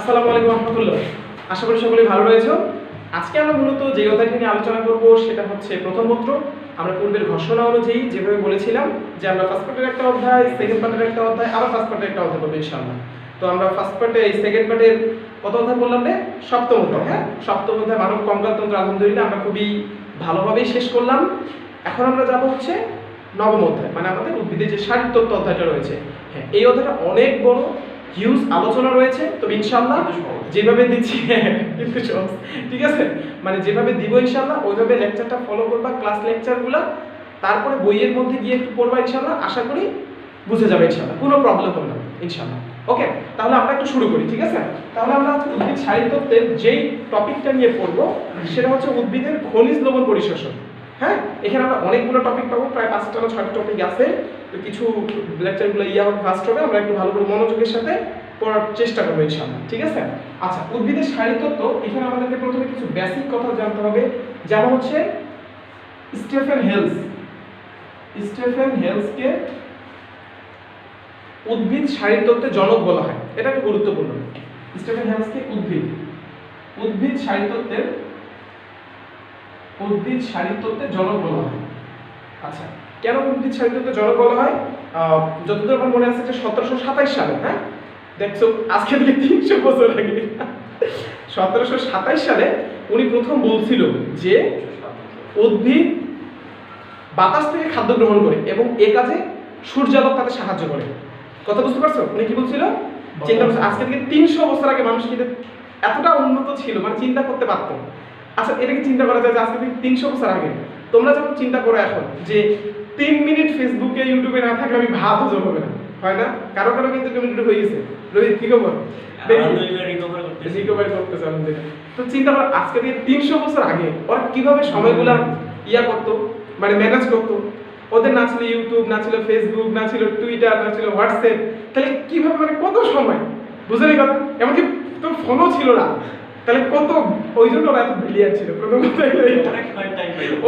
আসসালামু আলাইকুম রহমতুল্লাহ। আশা করি সকলেই ভালো রয়েছে। আজকে আমরা মূলত যে কথাটি নিয়ে আলোচনা করব সেটা হচ্ছে প্রথম পত্র। আমরা পূর্বের ঘোষণা অনুযায়ী যেভাবে বলেছিলাম যে আমরা ফার্স্ট পার্টের একটা অধ্যায়, সেকেন্ড পার্টের একটা অধ্যায়, আবার ফার্স্ট পার্টের একটা অধ্যায় করবো ইনশাআল্লাহ। তো আমরা ফার্স্ট পার্টে এই সেকেন্ড পার্টের কত অধ্যায় বললাম রে? সপ্তম অধ্যায়। হ্যাঁ, সপ্তম অধ্যায় মানব কঙ্কালতন্ত্র আলহামদুলিল্লাহ আমরা খুবই ভালোভাবেই শেষ করলাম। এখন আমরা যাব হচ্ছে নবম অধ্যায়, মানে আমাদের উদ্ভিদের যে শারীরতত্ত্ব অধ্যায়টা রয়েছে। হ্যাঁ, এই অধ্যায়টা অনেক বড়, হিউজ আলোচনা রয়েছে। তবে ইনশাআল্লাহ যেভাবে দিচ্ছি কিন্তু ঠিক আছে, মানে যেভাবে দিব ইনশাআল্লাহ ওইভাবে লেকচারটা ফলো করবা, ক্লাস লেকচারগুলো, তারপরে বইয়ের মধ্যে গিয়ে একটু পড়বা ইনশাআল্লাহ। আশা করি বুঝে যাবে ইনশাআল্লাহ, কোনো প্রবলেম হবে না ইনশাআল্লাহ। ওকে, তাহলে আমরা একটু শুরু করি। ঠিক আছে, তাহলে আমরা উদ্ভিদ শারীরতত্ত্বের যেই টপিকটা নিয়ে পড়বো সেটা হচ্ছে উদ্ভিদের খনিজ লবণ পরিশোষণ। হ্যাঁ, এখানে আমরা অনেকগুলো টপিক পাবো, প্রায় 5টা না 6টা টপিক আছে। তো কিছু লেকচারগুলো ফার্স্ট হবে, আমরা একটু ভালো করে মনোযোগের সাথে পড়ার চেষ্টা করবো ইনশাআল্লাহ। ঠিক আছে, আচ্ছা, উদ্ভিদের শারীরতত্ত্ব, এখানে আমাদেরকে প্রথমে কিছু বেসিক কথা জানতে হবে। যেমন হচ্ছে স্টিফেন হেলসকে উদ্ভিদ শারীরতত্ত্বের জনক বলা হয়। এটা একটু গুরুত্বপূর্ণ। স্টিফেন হেলসকে উদ্ভিদ শারীরতত্ত্বের জনক বলা হয়। আচ্ছা, কেন উদ্ভিদ শারীরতত্ত্বের জনক বলা হয়? যতদূর আমার মনে আছে যে 1727 সালে, হ্যাঁ দেখছো আজকে থেকে 300 বছর আগে 1727 সালে উনি প্রথম বলছিল যে উদ্ভিদ বাতাস থেকে খাদ্য গ্রহণ করে এবং এ কাজে সূর্যালোক তাতে সাহায্য করে। কথা বুঝতে পারছো? উনি কি বলছিল? চিন্তা করছো, আজকে থেকে 300 বছর আগে মানুষ কিন্তু এতটা উন্নত ছিল, মানে চিন্তা করতে পারতো। আচ্ছা, এটাকে চিন্তা করা যায় যে আজকে থেকে 300 বছর আগে তোমরা যখন চিন্তা করো এখন যে 3 মিনিট ফেসবুকে ইউটিউবে না থাকলে আমি ভাত হজম হবে না, হয় না? কারো কারো কিন্তু কমিউনিটি হয়ে গেছে। রোহিত কি খবর? রিকভারি করতেছে আলহামদুলিল্লাহ। তো চিন্তা করো আজকে থেকে 300 বছর আগে ওরা কিভাবে সময়গুলা করতো, মানে ম্যানেজ করতো। ওদের না ছিল ইউটিউব, না ছিল ফেসবুক, না ছিল টুইটার, না ছিল হোয়াটসঅ্যাপ। তাহলে কিভাবে, মানে কত সময়, বুঝলেন কথা? এমনকি তো ফোনও ছিল না, তাহলে কত, ওই জন্য ওরা এত ব্রিলিয়ান্ট ছিল। প্রথম কথা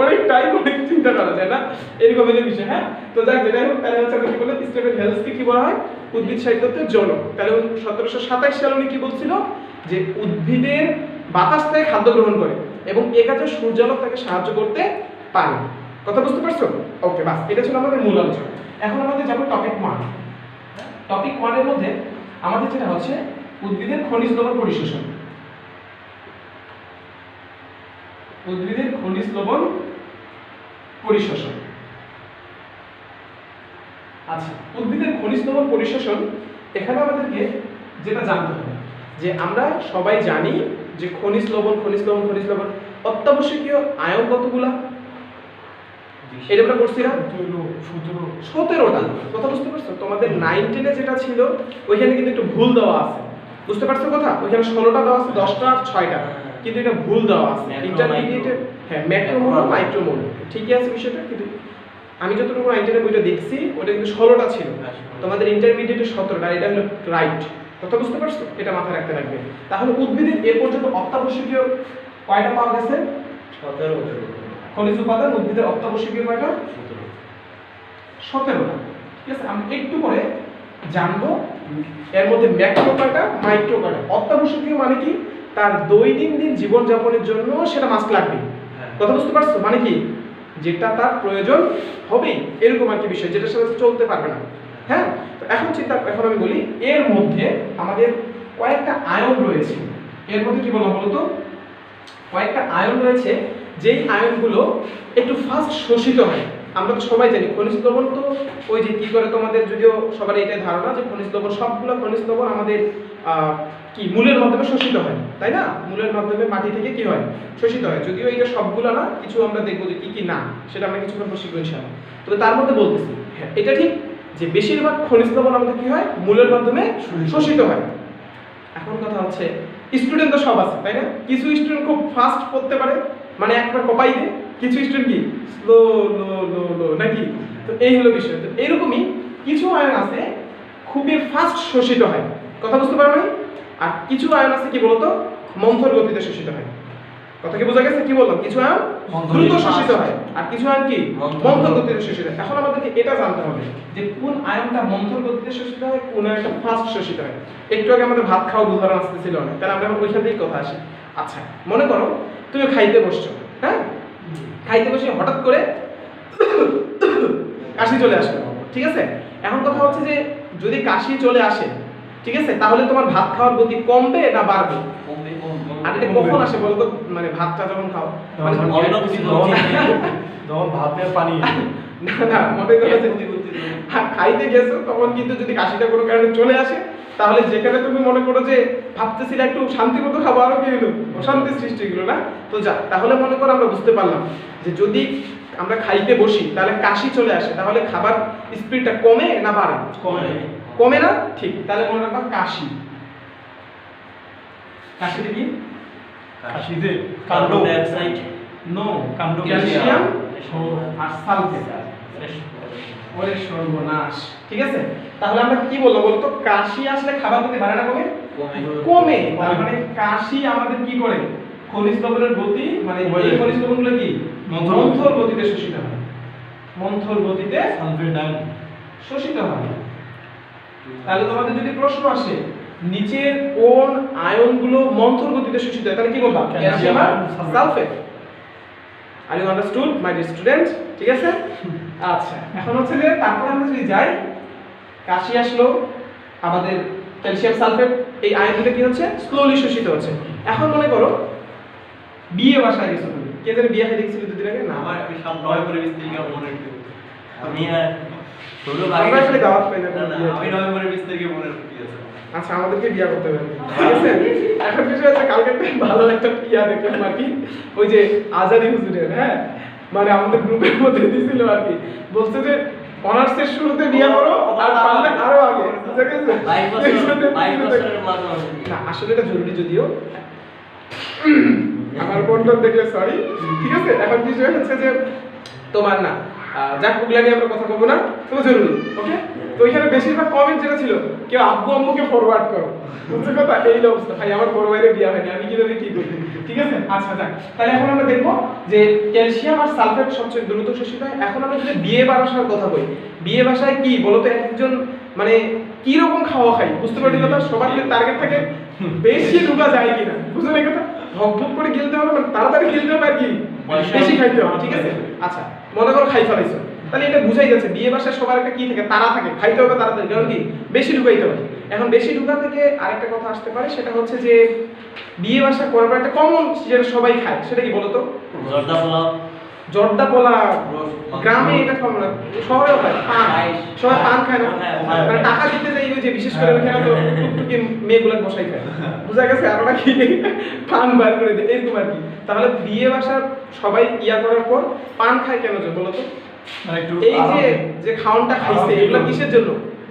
অনেক টাইম অনেক চিন্তা করা যায় না, এরকম একটা বিষয়। হ্যাঁ, তো যাক, যেটাই হোক, তাহলে হচ্ছে কি বলে স্টিফেন হেলসকে কি বলা হয়? উদ্ভিদ শারীরতত্ত্বের জনক। তাহলে 1727 সালে উনি কি বলছিল? যে উদ্ভিদের বাতাস থেকে খাদ্য গ্রহণ করে এবং এ কাজে সূর্যালোক তাকে সাহায্য করতে পারে। কথা বুঝতে পারছো? ওকে, বাস, এটা ছিল আমাদের মূল আলোচনা। এখন আমাদের যাবো টপিক 1। টপিক 1 এর মধ্যে আমাদের যেটা হচ্ছে উদ্ভিদের খনিজ লবণ পরিশোষণ। উদ্ভিদের খনিজ লবণ পরিশোষণ। আচ্ছা, উদ্ভিদের খনিজ লবণ পরিশোষণ, এখানে আমাদেরকে যেটা জানতে হবে যে আমরা সবাই জানি যে খনিজ লবণ অত্যাবশ্যকীয় আয়ন কতগুলা? এটা আমরা পড়ছি না? 17টা। কথা বুঝতে পারছো? তোমাদের 9, 10 যেটা ছিল ওইখানে কিন্তু একটু ভুল দেওয়া আছে। বুঝতে পারছো কথা? ওইখানে 16টা দেওয়া আছে, 10টা আর 6টা, কিন্তু এটা ভুল দেওয়া আছে। ইন্টারমিডিয়েটে হ্যাঁ ম্যাক্রোমোল আর মাইক্রোমোল ঠিকই আছে বিষয়টা, কিন্তু আমি যতটুকু 9, 10 বইটা দেখছি ওটা কিন্তু 16টা ছিল। তোমাদের ইন্টারমিডিয়েটে 17টা, এটা হলো রাইট। কথা বুঝতে পারছো? এটা মাথায় রাখতে লাগবে। তাহলে উদ্ভিদের এ পর্যন্ত অত্যাবশ্যকীয় কয়টা পাওয়া গেছে? 17। খনিজ উপাদান উদ্ভিদের অত্যাবশ্যকীয় কয়টা? 17টা। ঠিক আছে, আমি একটু পরে জানবো এর মধ্যে ম্যাক্রো কয়টা, মাইক্রো কয়টা। অত্যাবশ্যকীয় মানে কি? তার দৈনন্দিন জীবন যাপনের জন্য সেটা মাস্ট লাগবে। কথা বুঝতে পারছো? মানে কি, যেটা তার প্রয়োজন হবে এরকম একটা বিষয়, যেটার সাথে চলতে পারবে না। হ্যাঁ, তো এখন আমি বলি এর মধ্যে আমাদের কয়েকটা আয়ন রয়েছে। এর মধ্যে কি বলবো বলতো? কয়েকটা আয়ন রয়েছে, যেই আয়নগুলো একটু ফাস্ট শোষিত হয়। আমরা তো সবাই জানি খনিজ লবণ তো ওই যে কি করে, তোমাদের যদিও সবার এটাই ধারণা যে খনিজ লবণ, সবগুলো খনিজ লবণ আমাদের কি মূলের মাধ্যমে শোষিত হয়, তাই না? মূলের মাধ্যমে মাটি থেকে কি হয়? শোষিত হয়। যদিও এটা সবগুলো না, কিছু আমরা দেখবো যে কি কি না, সেটা আমরা কিছুক্ষণ পর শিখবো ইনশাআল্লাহ। তবে তার মধ্যে বলতেছি হ্যাঁ এটা ঠিক যে বেশিরভাগ খনিজ লবণ আমাদের কি হয়? মূলের মাধ্যমে শোষিত হয়। এখন কথা হচ্ছে স্টুডেন্ট তো সব আছে, তাই না? কিছু স্টুডেন্ট খুব ফাস্ট পড়তে পারে, মানে একবার কপাই দেয়। কিছু স্টুডেন্ট কি স্লো লো লো লো নাকি? তো এই হলো বিষয়। তো এইরকমই কিছু আয়ন আছে খুবই ফাস্ট শোষিত হয়। কথা বুঝতে পারো নাই? আর কিছু আয়ন আছে কি বলতো? মন্থর গতিতে শোষিত হয়। কথা কি বোঝা গেছে? কি বললাম? কিছু আয়ন দ্রুত শোষিত হয় আর কিছু আয়ন কি মন্থর গতিতে শোষিত হয়। এখন আমাদেরকে এটা জানতে হবে যে কোন আয়নটা মন্থর গতিতে শোষিত হয়, কোন আয়নটা ফাস্ট শোষিত হয়। একটু আগে আমাদের ভাত খাওয়া উদাহরণ আসতেছিল না, তাহলে আমরা ওইখান থেকেই কথা আসি। আচ্ছা, মনে করো তুমি খাইতে বসছো, হ্যাঁ, খাইতে বসে হঠাৎ করে কাশি চলে আসলো, ঠিক আছে? এখন কথা হচ্ছে যে যদি কাশি চলে আসে, ঠিক আছে, তাহলে তোমার ভাত খাওয়ার গতি কমবে না বাড়বে? আর এটা কখন আসে বলো তো? মানে ভাতটা যখন খাও, মানে যখন ভাতে পানি না না, মনে করো যে খাইতে গেছো তখন কিন্তু যদি কাশিটা কোনো কারণে চলে আসে, তাহলে যেখানে তুমি মনে করো যে ভাবতেছিলে একটু শান্তি মতো খাবো, আরো কি হলো, অশান্তি সৃষ্টি হলো না? তো যা, তাহলে মনে করো আমরা বুঝতে পারলাম যে যদি আমরা খাইতে বসি তাহলে কাশি চলে আসে, তাহলে খাবার স্পিডটা কমে না বাড়ে? কমে না? ঠিক, তাহলে মনে রাখবা কাশি। কাশিতে কি? কাশিতে carbon die oxide, no, carbon calcium আর সালফেট। ওরে সর্বনাশ, ঠিক আছে? তাহলে আমরা কি বলবো বলতো? কাশি আসলে খাবার গতি বাড়ে না কমে? কমে। তার মানে কাশি আমাদের কি করে? খনিজ লবণের গতি, মানে এই খনিজ লবণগুলো কি মন্থর গতিতে শোষিত হয়, মন্থর গতিতে সালফেট আয়ন শোষিত হয়। তাহলে তোমাদের যদি প্রশ্ন আসে নিচের কোন আয়নগুলো মন্থর গতিতে শোষিত হয়, তাহলে কি বলবা? Calcium R sulphate. Are you understood my dear student? ঠিক আছে? আচ্ছা, এখন হচ্ছে যে তারপর আমরা যদি যাই, কাশি আসলো, আমাদের ক্যালসিয়াম সালফেট এই আয়ন দুটো কি হচ্ছে? স্লোলি শোষিত হচ্ছে। এখন মনে করো বিয়ে বাসায় গেছো তুমি, কে জানে বিয়ে খাই দেখছিল দুদিন আগে? না, আমি সব নভেম্বর 20 তারিখে মনে রাখতে আমি ছোট আমরা আসলে দাওয়াত পাই না। আমি নভেম্বর 20 তারিখে মনে রাখতে আছে। আচ্ছা, আমাদেরকে বিয়ে করতে হবে, ঠিক আছে? এখন বিষয় হচ্ছে কালকে একটা ভালো একটা ইয়া দেখলাম আর কি, ওই যে আজাদি হুজুরের, হ্যাঁ, মানে আমাদের গ্রুপের মধ্যে দিছিল আর কি, বলছে যে অনার্সের শুরুতে বিয়ে করো আর পারলে আরো আগে, ঠিক আছে? না, আসলে এটা জরুরি যদিও, আমার বোনটা দেখলে সরি, ঠিক আছে? এখন বিষয় হচ্ছে যে তোমার না যাক, ওগুলা নিয়ে আমরা কথা বলবো না, তো জরুরি, ওকে? তো ওইখানে বেশিরভাগ কমেন্ট যেটা ছিল, কেউ আব্বু আম্মুকে ফরওয়ার্ড করো, বুঝছো কথা? এই অবস্থা, ভাই আমার বড় ভাইয়ের বিয়ে হয়নি, আমি কিভাবে কি করি, ঠিক আছে? আচ্ছা যাক, তাহলে এখন আমরা দেখবো যে ক্যালসিয়াম আর সালফেট সবচেয়ে দ্রুত শোষিত হয়। এখন আমরা যদি বিয়ে বাসার কথা বলি, বিয়ে বাসায় কি বলতো, একজন মানে কি রকম খাওয়া খাই, বুঝতে পারছি কথা? সবার টার্গেট থাকে বেশি ঢুকা যায় কিনা, বুঝলেন এই কথা? ভক করে গিলতে হবে, মানে তাড়াতাড়ি গিলতে হবে আর কি বেশি খাইতে হবে, ঠিক আছে? আচ্ছা, মনে করো খাই ফেলাইছো, তাহলে এটা বুঝাই যাচ্ছে বিয়ে বাসায় সবার একটা কি থাকে, তাড়া থাকে, খাইতে হবে তাড়াতাড়ি, কারণ কি বেশি ঢুকাইতে হবে। এখন বেশি ঢুকা থেকে আরেকটা কথা আসতে পারে, সেটা হচ্ছে যে বিয়ে বাসা করার পর একটা কমন যেটা সবাই খায়, সেটা কি বলতো? জর্দা পোলাও। জর্দা পোলাও গ্রামে এটা কমন, শহরেও খায় পান, সবাই পান খায় না, মানে টাকা দিতে যাই ওই যে বিশেষ করে ওইখানে তো টুকটুকি মেয়েগুলো বসাই খায়, বুঝা গেছে? আমরা কি পান বার করে দিই এরকম আর কি। তাহলে বিয়ে বাসার সবাই ইয়া করার পর পান খায় কেন যে বলতো? এই যে যে খাওয়ানটা খাইছে এগুলো কিসের জন্য?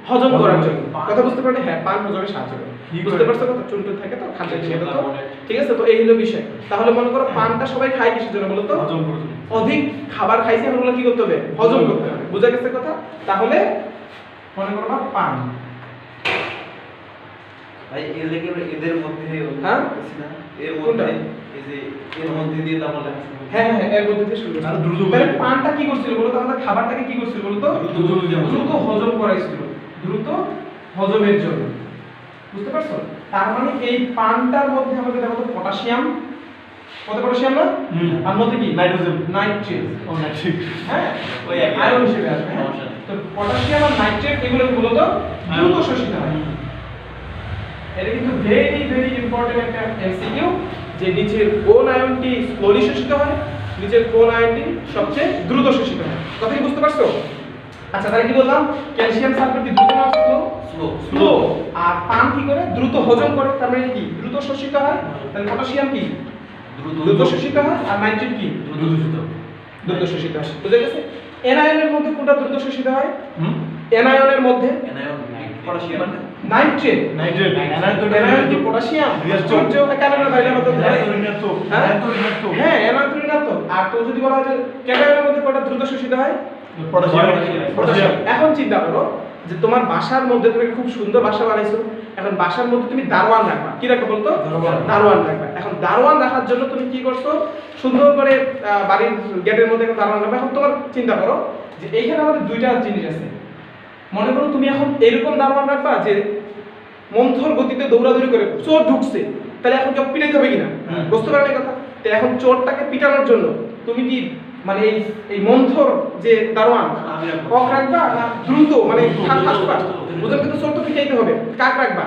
হজম করার জন্য, কথা বুঝতে পারলে? হ্যাঁ, পান হজমে সাহায্য করে, বুঝতে পারছো কথা? চুনটুন থাকে তো, খাদ্য খেতে তো, ঠিক আছে? তো এই হলো বিষয়। তাহলে মনে করো পানটা সবাই খায় কিসের জন্য বলতো? হজম করতে। অধিক খাবার খাইছে, এগুলো কি করতে হবে? হজম করতে হবে, বুঝা গেছে কথা? তাহলে মনে করো পান, ভাই এদের মধ্যে হ্যাঁ এর মধ্যে এই যে এর মধ্যে দিয়ে তাহলে হ্যাঁ হ্যাঁ এর মধ্যে দিয়ে শুরু করছি। আরো দ্রুত তাহলে পানটা কি করছিল বলতো? আমাদের খাবারটাকে কি করছিল বলতো? দ্রুত হজম করাইছিল, দ্রুত হজমের জন্য, বুঝতে পারছো? তার মানে এই পানটার মধ্যে আমাদের দেখো পটাশিয়াম, কত পটাশিয়াম না? আর মধ্যে কি নাইট্রোজেন, নাইট্রেট, ও নাইট্রিক, হ্যাঁ ওই এক আয়ন হিসেবে আসবে, হ্যাঁ? তো পটাশিয়াম আর নাইট্রেট এগুলো মূলত দ্রুত শোষিত হয়। এটা কিন্তু ভেরি ভেরি ইম্পর্টেন্ট একটা এমসিকিউ, যে নিচের কোন আয়নটি স্লোলি শোষিত হয়, নিচের কোন আয়নটি সবচেয়ে দ্রুত শোষিত হয়, কথা কি বুঝতে পারছো? আচ্ছা, তাহলে কি বললাম? ক্যালসিয়াম সালফেট কি দ্রুত না স্লো? স্লো। আর পান কি করে? দ্রুত হজম করে, তার মানে কি দ্রুত শোষিত হয়। তাহলে পটাশিয়াম কি দ্রুত শোষিত হয়, আর নাইট্রেট কি দ্রুত শোষিত হয়, বুঝা গেছে? এনায়নের মধ্যে কোনটা দ্রুত শোষিত হয়? এনায়নের মধ্যে পটাশিয়াম নাইট্রেট, নাইট্রেট, এনায়ন কি পটাশিয়াম? আশ্চর্য, ক্যাটায়নের বাইরে মত হ্যাঁ এনায়ন তো। আর তো যদি বলা হয় যে ক্যাটায়নের মধ্যে কোনটা দ্রুত শোষিত হয়? পটাশিয়াম। পটাশিয়াম। এখন চিন্তা করো যে তোমার বাসার মধ্যে তুমি খুব সুন্দর বাসা বানাইছো, এখন বাসার মধ্যে তুমি দারোয়ান রাখবা, কি রাখবা বলতো? দারোয়ান রাখবা। এখন দারোয়ান রাখার জন্য তুমি কি করছো, সুন্দর করে বাড়ির গেটের মধ্যে একটা দারোয়ান রাখবা। এখন তোমার চিন্তা করো যে এইখানে আমাদের দুইটা জিনিস আছে। মনে করো তুমি এখন এরকম দারোয়ান রাখবা যে মন্থর গতিতে দৌড়াদৌড়ি করে চোর ঢুকছে, তাহলে এখন কেউ পিটাইতে হবে কিনা? বুঝতে পারলে কথা? তো এখন চোরটাকে পিটানোর জন্য তুমি কি মানে এই মন্থর যে দারোয়ান কক রাখবা না দ্রুত মানে বুঝলেন? কিন্তু চোর তো পিটাইতে হবে, কাক রাখবা?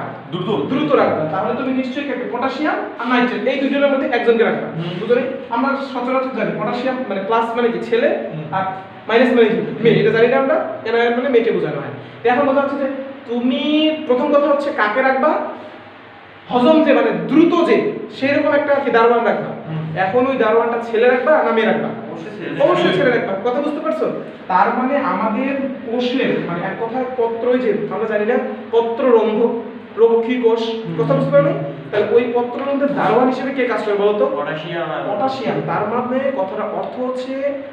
দ্রুত রাখবা। তাহলে তুমি নিশ্চয়ই কাকে পটাশিয়াম আর নাইট্রেট এই দুজনের মধ্যে একজনকে রাখবা। বুঝলে? আমরা সচরাচর জানি পটাশিয়াম মানে প্লাস মানে কি ছেলে আর মাইনাস মানে মেয়ে, এটা জানি না আমরা, এনআইএন মানে মেয়েকে বোঝানো হয়। তো এখন কথা হচ্ছে যে তুমি প্রথম কথা হচ্ছে কাকে রাখবা, হজম যে মানে দ্রুত যে সেরকম একটা কি দারোয়ান রাখবা। এখন ওই দারোয়ানটা ছেলে রাখবা না মেয়ে রাখবা? অবশ্যই ছেলে রাখবা। কথা বুঝতে পারছো? তার মানে আমাদের কোষের মানে এক কথায় পত্রই যে আমরা জানি না পত্ররন্ধ্র রক্ষী কোষ, কথা বুঝতে পারলে? তাহলে ওই পত্ররন্ধ্রের দারোয়ান হিসেবে কে কাজ করে বলতো? পটাশিয়াম। তার মানে কথাটা অর্থ হচ্ছে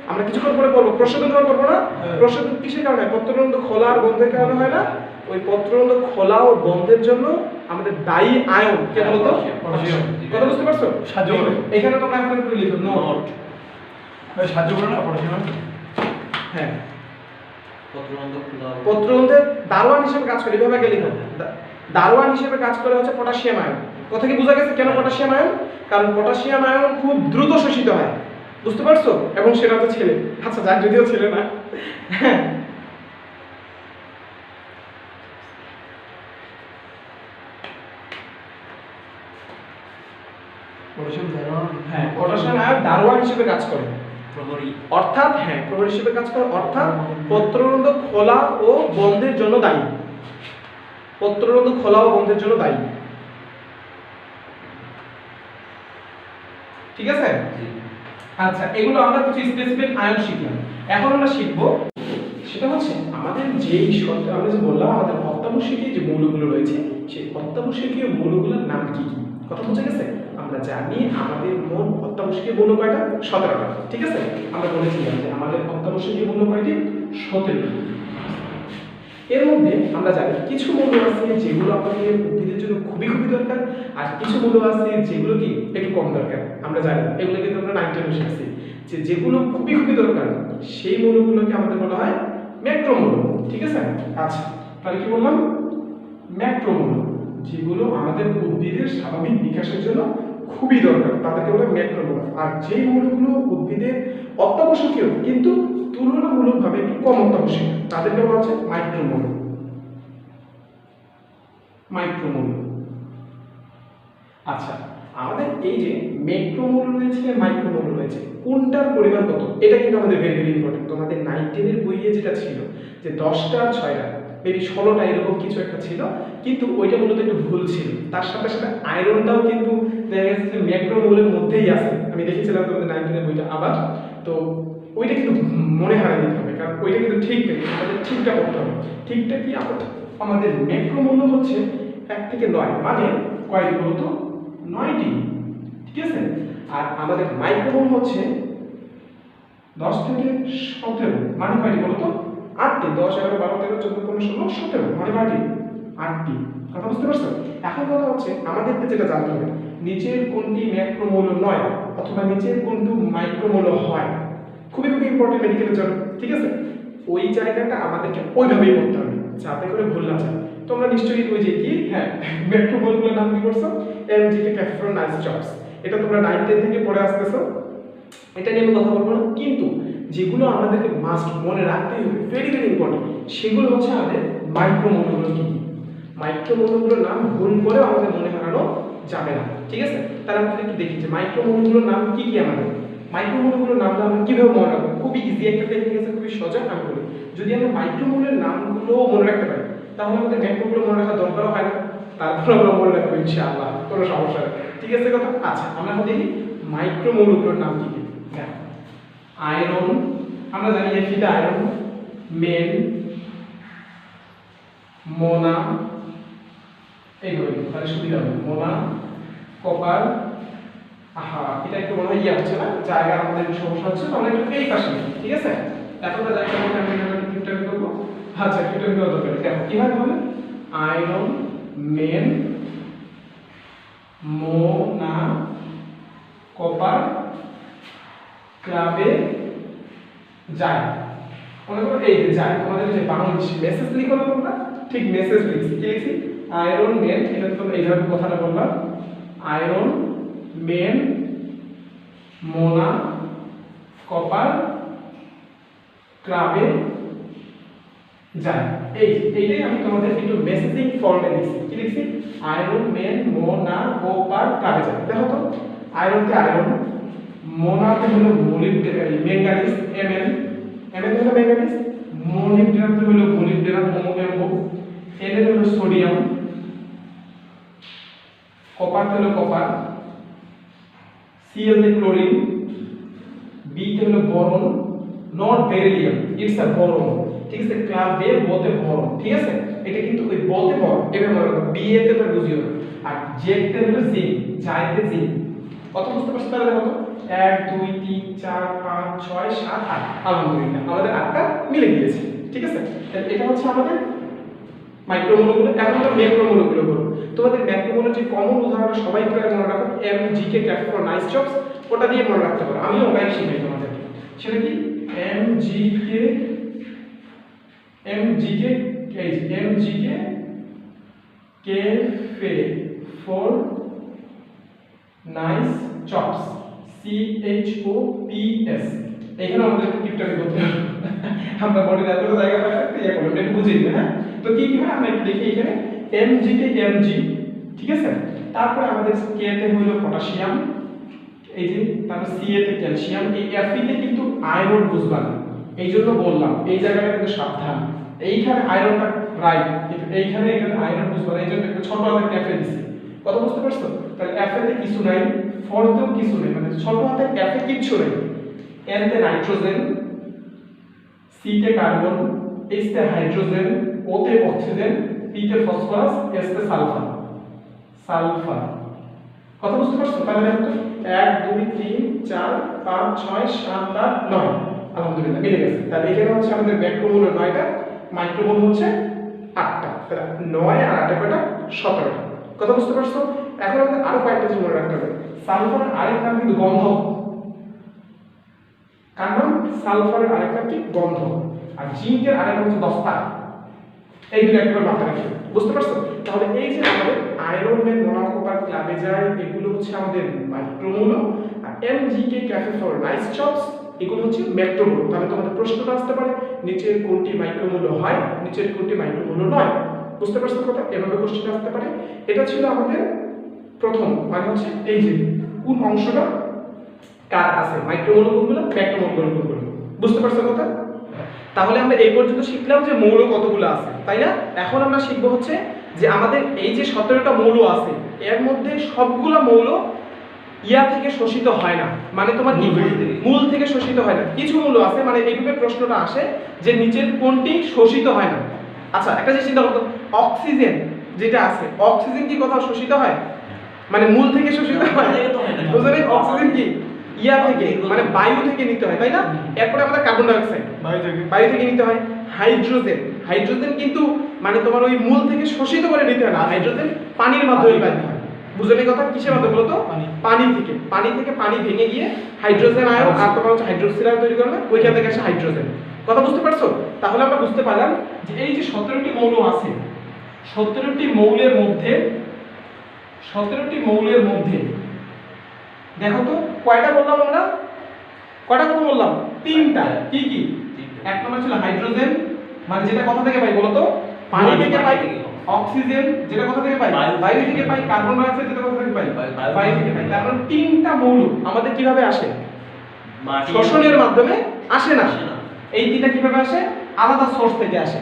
আমরা কিছুক্ষণ পরে বলবো প্রশোধন করবো না? প্রশোধন কিসের কারণে? পত্ররন্ধ্র খোলা আর বন্ধের কারণে হয় না? ওই পত্ররন্ধ্র খোলা ও বন্ধের জন্য আমাদের দায়ী আয়ন কে বলতো? পটাশিয়াম। কথা বুঝতে পারছো? সাহায্য করে। এখানে তোমরা এখন একটু লিখো নোট। সাহায্য করে না পটাশিয়াম? হ্যাঁ, পত্ররন্ধ্রের দারোয়ান হিসেবে কাজ করে, এভাবে আগে লিখো। দারোয়ান হিসেবে কাজ করে হচ্ছে পটাশিয়াম আয়ন। কথা কি বোঝা গেছে কেন পটাশিয়াম আয়ন? কারণ পটাশিয়াম আয়ন খুব দ্রুত শোষিত হয়, বুঝতে পারছো? এবং সেটা হচ্ছে ছেলে। আচ্ছা যাক, যদিও ছেলে না। হ্যাঁ, পটাশিয়াম আয়ন দারোয়ান হিসেবে কাজ করে, অর্থাৎ হ্যাঁ প্রহরী হিসেবে কাজ করে, অর্থাৎ পত্ররন্ধ্র খোলা ও বন্ধের জন্য দায়ী। পত্ররন্ধ্র খোলা ও বন্ধের জন্য দায়ী, ঠিক আছে? আচ্ছা, এগুলো আমরা কিছু স্পেসিফিক আয়ন শিখলাম। এখন আমরা শিখবো সেটা হচ্ছে আমাদের যেই আমরা যে বললাম আমাদের অত্যাবশ্যকীয় যে মৌলগুলো রয়েছে সেই অত্যাবশ্যকীয় মৌলগুলোর নাম কি কি। কথা বুঝে গেছে? আমরা জানি আমাদের মোট অত্যাবশ্যকীয় মৌল কয়টা? 17টা, ঠিক আছে? আমরা বলেছিলাম যে আমাদের অত্যাবশ্যকীয় মৌল কয়টি? 17টি। এর মধ্যে আমরা জানি কিছু মৌল আছে যেগুলো আমাদের উদ্ভিদের জন্য খুবই খুবই দরকার, আর কিছু মৌল আছে যেগুলো কি একটু কম দরকার। আমরা জানি এগুলো কিন্তু আমরা 9 শিখছি যে যেগুলো খুবই খুবই দরকার সেই মৌলগুলোকে আমাদের বলা হয় ম্যাক্রোমৌল, ঠিক আছে? আচ্ছা, তাহলে কি বললাম? ম্যাক্রোমৌল, যেগুলো আমাদের উদ্ভিদের স্বাভাবিক বিকাশের জন্য খুবই দরকার তাদেরকে বলে ম্যাক্রোমৌল। আর যেই মৌলগুলো উদ্ভিদের অত্যাবশ্যকীয় কিন্তু তুলনামূলকভাবে একটু কম অত্যাবশ্যকীয় তাদেরকে বলা হচ্ছে মাইক্রোমৌল। মাইক্রোমৌল। আচ্ছা, আমাদের এই যে ম্যাক্রোমৌল রয়েছে মাইক্রোমৌল রয়েছে, কোনটার পরিমাণ কত এটা কিন্তু আমাদের ভেরি ভেরি ইম্পর্টেন্ট। তোমাদের 9-10 বইয়ে যেটা ছিল যে 10টা আর 6টা মেবি 16টা এরকম কিছু একটা ছিল, কিন্তু ওইটা মূলত একটু ভুল ছিল। তার সাথে সাথে আয়রনটাও কিন্তু দেখা গেছে যে ম্যাক্রোমৌলের মধ্যেই আছে। আমি দেখেছিলাম তোমাদের 9-10 বইটা আবার, তো ওইটা কিন্তু মনে হারিয়ে দিতে হবে, কারণ ওইটা কিন্তু ঠিক নেই। আমাদের ঠিকটা করতে হবে। ঠিকটা কি? আমাদের ম্যাক্রোমৌল হচ্ছে 1 থেকে 9, মানে কয়টি বলতো? 9টি, ঠিক আছে? আর আমাদের মাইক্রোমৌল হচ্ছে 10 থেকে 17, মানে কয়টি বলতো? 8টি। 10, 11, 12, 13, 14, 15, 16, 17, মানে কয়টি? 8টি। কথা বুঝতে পারছো? এখন কথা হচ্ছে আমাদেরকে যেটা জানতে হবে নিচের কোনটি ম্যাক্রোমৌল নয় অথবা নিচের কোনটি মাইক্রোমৌল হয়। খুবই খুবই ইম্পর্টেন্ট মেডিকেলের জন্য, ঠিক আছে? ওই জায়গাটা আমাদেরকে ওইভাবেই করতে হবে যাতে করে ভুল না যায়। তোমরা নিশ্চয়ই ওই যে কি হ্যাঁ ম্যাক্রোমৌলগুলোর নাম কি করছো? এমজিকে, ক্যাফরন, আইসোটপস। এটা তোমরা 9-10 থেকে পড়ে আসতেছো, এটা নিয়ে আমি কথা বলবো না। কিন্তু যেগুলো আমাদেরকে মাস্ট মনে রাখতেই হবে, ভেরি ভেরি ইম্পর্টেন্ট, সেগুলো হচ্ছে আমাদের মাইক্রোমৌলগুলো কি কি। মাইক্রোমৌলগুলোর নাম ভুল করে আমাদের মনে হারানো যাবে না, ঠিক আছে? তাহলে আমরা একটু দেখি যে মাইক্রোমৌলগুলোর নাম কি কি আমাদের। মাইক্রোমৌলগুলোর নামটা আমরা কিভাবে মনে রাখবো? খুবই ইজি একটা টেকনিক আছে, খুবই সোজা। আমি বলি, যদি আমরা মাইক্রোমৌলের নামগুলো মনে রাখতে পারি তাহলে আমাদের ম্যাক্রোমৌল মনে রাখার দরকারও হয় না, তারপর আমরা মনে রাখবো ইনশাআল্লাহ, কোনো সমস্যা নেই, ঠিক আছে কথা? আচ্ছা, আমরা এখন দেখি মাইক্রোমৌলগুলোর নাম কি কি। হ্যাঁ, আয়রন, আমরা জানি এফিটা আয়রন, মেন, মোনা, এইভাবে তাহলে সুবিধা হবে। মোনা, কপার, আহা এটা একটু মনে হয় হচ্ছে না, জায়গার আমাদের সমস্যা হচ্ছে, আমরা একটু এই পাশে, ঠিক আছে? এখন জায়গাটা মধ্যে আমি ইন্টারভিউ করবো। আচ্ছা এটা নিয়ে দরকার দেখো কিভাবে হবে আয়রন মেন মোনা কপার ক্লাবে যায় মনে করো এই যে যায় তোমাদের যে বাংলাদেশ মেসেজ লিখো না তোমরা ঠিক মেসেজ লিখছি কি লিখছি আয়রন মেন এটা তোমরা এইভাবে কথাটা বলবা আয়রন মেন মোনা কপার ক্লাবে যায় এইটাই আমি তোমাদের একটু মেসেজিং ফর্মে লিখছি কি লিখছি আয়রন মেন মোনা কপার ক্লাবে যায় দেখো তো আয়রনতে আয়রন মোনাতে হলো ম্যাঙ্গানিজ Mn হলো ম্যাঙ্গানিজ মোলিবডেনামতে হলো মোলিবডেনাম MO N হলো সোডিয়াম কপারতে হলো কপার Cl তে ক্লোরিন B তে হলো boron not beryllium it's a boron ঠিক আছে ক্লাবে বতে বোরন ঠিক আছে এটা কিন্তু ওই বতে বোরন এভাবে মনে রাখো B এতে তো বুঝিও আর J তে হলো জিঙ্ক জাইতে জিঙ্ক কত বুঝতে পারছো তাহলে দেখো 1 2 3 4 5 6 7 8 আলহামদুলিল্লাহ আমাদের 8টা মিলে গিয়েছে ঠিক আছে তাহলে এটা হচ্ছে আমাদের মাইক্রোমোলগুলো এখন আমরা ম্যাক্রোমোলগুলো করব তোমাদের ম্যাক্রোমোলের যে কমন উদাহরণ সবাই প্রায় মনে রাখো MgK cafe for nice jobs ওটা দিয়ে মনে রাখতে পারো আমিও ওটাই শিখাই তোমাদেরকে সেটা কি MgK cafe for nice jobs CHOPS এখানে আমাদের একটু টিপটাপি করতে হবে আমরা বডির এতটা জায়গা পাই রাখতে ইয়া করব একটু বুঝিয়ে দিই হ্যাঁ তো কি হয় আমরা একটু দেখি এখানে MgK Mg ঠিক আছে তারপরে আমাদের K তে হলো পটাশিয়াম এই যে তারপর Ca তে ক্যালসিয়াম এই Fe তে কিন্তু আয়রন বুঝবা না এইজন্য বললাম এই জায়গাটা কিন্তু সাবধান এইখানে আয়রনটা রাইট কিন্তু এইখানে এখানে আয়রন বুঝবা না এইজন্য একটা ছোট হাতের ক্যাফে দিছি কথা বুঝতে পারছো তাহলে Fe তে কিছু নাই ফরতেও কিছু নেই মানে ছোট হাতের Fe কিছু নেই N তে নাইট্রোজেন C তে কার্বন H তে হাইড্রোজেন O তে অক্সিজেন P তে ফসফরাস S তে সালফার কথা বুঝতে পারছো তাহলে দেখো 1 2 3 4 5 6 7 8 9 আলহামদুলিল্লাহ মিলে গেছে তাহলে এখানে হচ্ছে আমাদের ম্যাক্রোমোল 9টা মাইক্রোমোল হচ্ছে 8টা তাহলে 9 আর 8 কয়টা 17টা কথা বুঝতে পারছো এখন আমাদের আরো কয়েকটা জিনিস মনে রাখতে হবে সালফারের আরেক নাম কিন্তু গন্ধক কার নাম সালফারের আরেক নাম কি গন্ধক আর জিঙ্কের আরেক নাম হচ্ছে দস্তা এই দুটো একবার মাথায় রাখবে বুঝতে পারছো তাহলে এই যে আমাদের আয়রন মেন মোনা কপার ক্লাবে যায় এগুলো হচ্ছে আমাদের মাইক্রোমোল আর MgK cafe for nice jobs এগুলো হচ্ছে ম্যাক্রোমোল তাহলে তোমাদের প্রশ্নটা আসতে পারে নিচের কোনটি মাইক্রোমোল হয় নিচের কোনটি মাইক্রোমোল নয় বুঝতে পারছো কথা এভাবে কোশ্চেন আসতে পারে এটা ছিল আমাদের প্রথম মানে হচ্ছে এই যে কোন অংশটা কার আছে মাইক্রোমোল কোনগুলো ম্যাক্রোমোল কোনগুলো বুঝতে পারছো কথা তাহলে আমরা এই পর্যন্ত শিখলাম যে মৌল কতগুলো আছে তাই না এখন আমরা শিখব হচ্ছে যে আমাদের এই যে 17টা মৌল আছে এর মধ্যে সবগুলা মৌল ইয়া থেকে শোষিত হয় না মানে তোমার কি মূল থেকে শোষিত হয় না কিছু মৌল আছে মানে এইভাবে প্রশ্নটা আসে যে নিচের কোনটি শোষিত হয় না আচ্ছা একটা জিনিস চিন্তা করো অক্সিজেন যেটা আছে অক্সিজেন কি কোথাও শোষিত হয় মানে মূল থেকে শোষিত হয় বুঝলেন অক্সিজেন কি ইয়া থেকে মানে বায়ু থেকে নিতে হয় তাই না এরপরে আমাদের কার্বন ডাই অক্সাইড বায়ু থেকে নিতে হয় হাইড্রোজেন কিন্তু মানে তোমার ওই মূল থেকে শোষিত করে নিতে হয় না হাইড্রোজেন পানির মাধ্যমে বাইরে হয় বুঝলেন কথা কিসের মাধ্যমে বলতো পানি থেকে পানি ভেঙে গিয়ে হাইড্রোজেন আয়ন আর তোমার হচ্ছে হাইড্রোক্সিল আয়ন তৈরি করে না ওইখান থেকে আসে হাইড্রোজেন কথা বুঝতে পারছো তাহলে আমরা বুঝতে পারলাম যে এই যে 17টি মৌল আছে 17টি মৌলের মধ্যে দেখো তো কয়টা বললাম আমরা কয়টা কথা বললাম তিনটা কি কি এক নম্বর ছিল হাইড্রোজেন মানে যেটা কোথা থেকে পাই বলো তো পানি থেকে পাই অক্সিজেন যেটা কোথা থেকে পাই বায়ু থেকে পাই কার্বন ডাই অক্সাইড যেটা কোথা থেকে পাই বায়ু থেকে পাই তার মানে তিনটা মৌল আমাদের কিভাবে আসে শ্বসনের মাধ্যমে আসে না এই তিনটা কিভাবে আসে আলাদা সোর্স থেকে আসে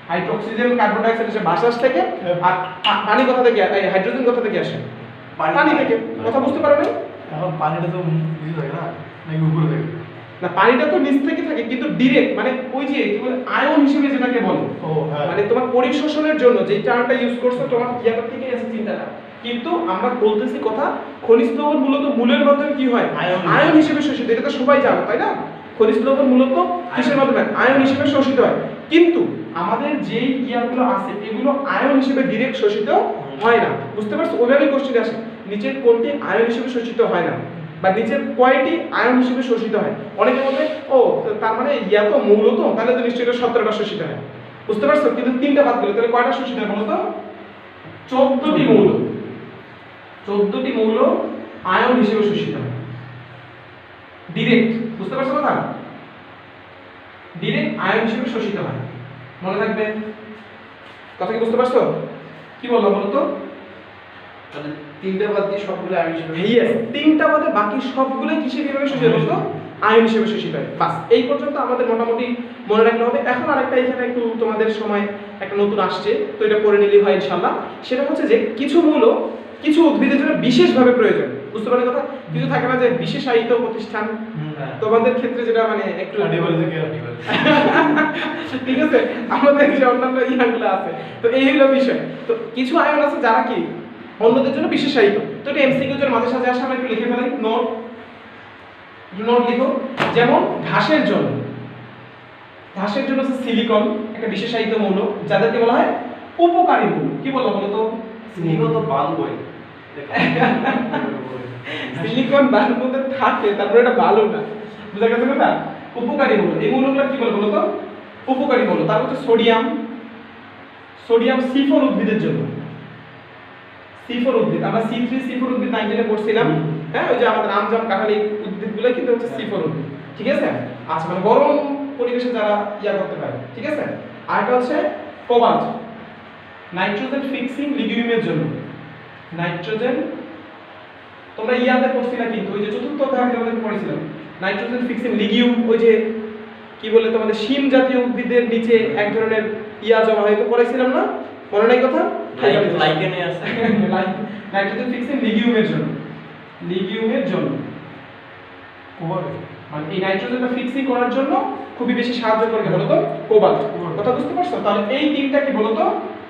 হাইড্রোক্সিজেন কার্বন ডাই অক্সাইড আসে বাতাস থেকে আর পানি কোথা থেকে হাইড্রোজেন কোথা থেকে আসে পানি থেকে কথা বুঝতে পারবেন এখন পানিটা তো নিচে থাকে না নাকি উপরে থাকে না পানিটা তো নিচ থেকে থাকে কিন্তু ডাইরেক্ট মানে ওই যে আয়ন হিসেবে যেটাকে বলে ও হ্যাঁ মানে তোমার পরিশোষণের জন্য যে টার্মটা ইউজ করছো তোমার ইয়াটা থেকে এসে চিন্তাটা কিন্তু আমরা বলতেছি কথা খনিজ লবণ মূলত মূলের মাধ্যমে কি হয় আয়ন হিসেবে শোষিত এটা তো সবাই জানো তাই না খনিজ লবণ মূলত কিসের মাধ্যমে আয়ন হিসেবে শোষিত হয়, কিন্তু আমাদের যেই ইয়াগুলো আছে এগুলো আয়ন হিসেবে ডাইরেক্ট শোষিত হয় না। বুঝতে পারছো? ওইভাবেই কোশ্চেন আসে, নিচের কোনটি আয়ন হিসেবে শোষিত হয় না বা নিচের কয়টি আয়ন হিসেবে শোষিত হয়। অনেকে বলবে ও তার মানে ইয়া তো মৌল, তো তাহলে তো নিশ্চয়ই এটা 17টা শোষিত হয়। বুঝতে পারছো? কিন্তু 3টা বাদ গেলে তাহলে কয়টা শোষিত হয় বলো তো? 14টি মৌল, 14টি মৌল আয়ন হিসেবে শোষিত হয় ডাইরেক্ট। বুঝতে পারছো কথা? ডাইরেক্ট আয়ন হিসেবে শোষিত হয়, মনে থাকবে কথা কি? বুঝতে পারছো কি বললাম বলো তো? তাহলে 3টা বাদ দিয়ে সবগুলো আয়ন হিসেবে ইয়েস, 3টা বাদে বাকি সবগুলোই কিসে কিভাবে শোষিত হয় বলো তো? আয়ন হিসেবে শোষিত হয়। বাস এই পর্যন্ত আমাদের মোটামুটি মনে রাখতে হবে। এখন আরেকটা এখানে একটু তোমাদের সময় একটা নতুন আসছে, তো এটা পড়ে নিলেই হয় ইনশাআল্লাহ। সেটা হচ্ছে যে কিছু মৌল কিছু উদ্ভিদের জন্য বিশেষভাবে প্রয়োজন। বুঝতে পারলে কথা? কিছু থাকে না যে বিশেষায়িত প্রতিষ্ঠান, তোমাদের ক্ষেত্রে যেটা মানে একটু ঠিক আছে, আমাদের যে অন্যান্য ইয়াগুলো আছে, তো এই হলো বিষয়। তো কিছু আয়ন আছে যারা কি অন্যদের জন্য বিশেষায়িত। তো এটা এমসিকিউ এর মাঝে সাথে আসে, আমরা একটু লিখে ফেলাই। নোট লিখো। যেমন ঘাসের জন্য হচ্ছে সিলিকন একটা বিশেষায়িত মৌল, যাদেরকে বলা হয় উপকারী মৌল। কি বলবো বলো তো? সিলিকন তো বালবই সিলিকন বালুর মধ্যে থাকে, তারপরে এটা ভালো না, বুঝা গেছে কথা? উপকারী মৌল, এই মৌলগুলো কি বলবো বলো তো? উপকারী মৌল। তারপর হচ্ছে সোডিয়াম C4 উদ্ভিদের জন্য। C4 উদ্ভিদ আমরা C3 C4 উদ্ভিদ 19 এ পড়ছিলাম। হ্যাঁ, ওই যে আমাদের আমজাম কাঁঠালি উদ্ভিদগুলো কিন্তু হচ্ছে C4 উদ্ভিদ। ঠিক আছে? আচ্ছা, মানে গরম পরিবেশে যারা ইয়া করতে পারে। ঠিক আছে? আর এটা হচ্ছে কোবাল্ট, নাইট্রোজেন ফিক্সিং লিগিউমের জন্য। নাইট্রোজেন তোমরা ইয়াতে পড়ছিলা, কিন্তু ওই যে চতুর্থ অধ্যায়ে আমি তোমাদের পড়েছিলাম নাইট্রোজেন ফিক্সিং লিগিউম, ওই যে কি বলে তোমাদের শিম জাতীয় উদ্ভিদের নিচে এক ধরনের ইয়া জমা হয়, পড়াইছিলাম না? মনে নাই কথা? লাইকেনে আছে নাইট্রোজেন ফিক্সিং লিগিউমের জন্য মানে এই নাইট্রোজেনটা ফিক্সিং করার জন্য খুবই বেশি সাহায্য করে বলো তো কোবাল্ট। কথা বুঝতে পারছো? তাহলে এই তিনটা কি বলো তো?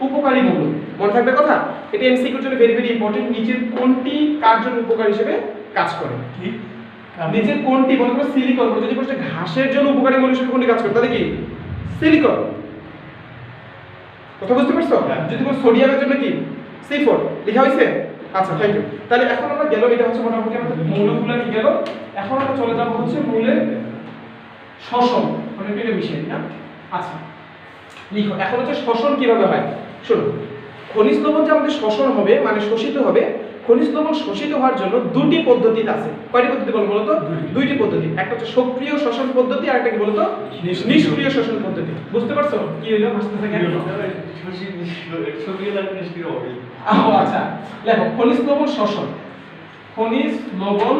উপকারী মৌল। মনে থাকবে কথা? এটা এমসিকিউর জন্য ভেরি ভেরি ইম্পর্টেন্ট। নিচের কোনটি কার জন্য উপকারী হিসেবে কাজ করে? কি নিচের কোনটি, মনে করো সিলিকন, যদি বলছে ঘাসের জন্য উপকারী মৌল হিসেবে কোনটি কাজ করে, তাহলে কি সিলিকন। কথা বুঝতে পারছো? যদি বল সোডিয়ামের জন্য কি C4 লেখা হয়েছে। আচ্ছা, থ্যাংক ইউ। তাহলে এখন আমরা গেল, এটা হচ্ছে মোটামুটি আমাদের মৌলগুলো কি গেল। এখন আমরা চলে যাব হচ্ছে মৌলের শ্বসন, মানে এটা বিষয় না। আচ্ছা লিখো, এখন হচ্ছে শ্বসন কিভাবে হয়। শোনো, খনিজ লবণ যে আমাদের শ্বসন হবে মানে শোষিত হবে, খনিজ লবণ শোষিত হওয়ার জন্য দুটি পদ্ধতি আছে। কয়টি পদ্ধতি বলো তো? দুইটি পদ্ধতি। একটা হচ্ছে সক্রিয় শ্বসন পদ্ধতি, আর একটা কি বলতো? নিষ্ক্রিয় শ্বসন পদ্ধতি। বুঝতে পারছো কি হলো? হাসতে থাকেন। আচ্ছা লেখো, খনিজ লবণ শ্বসন। খনিজ লবণ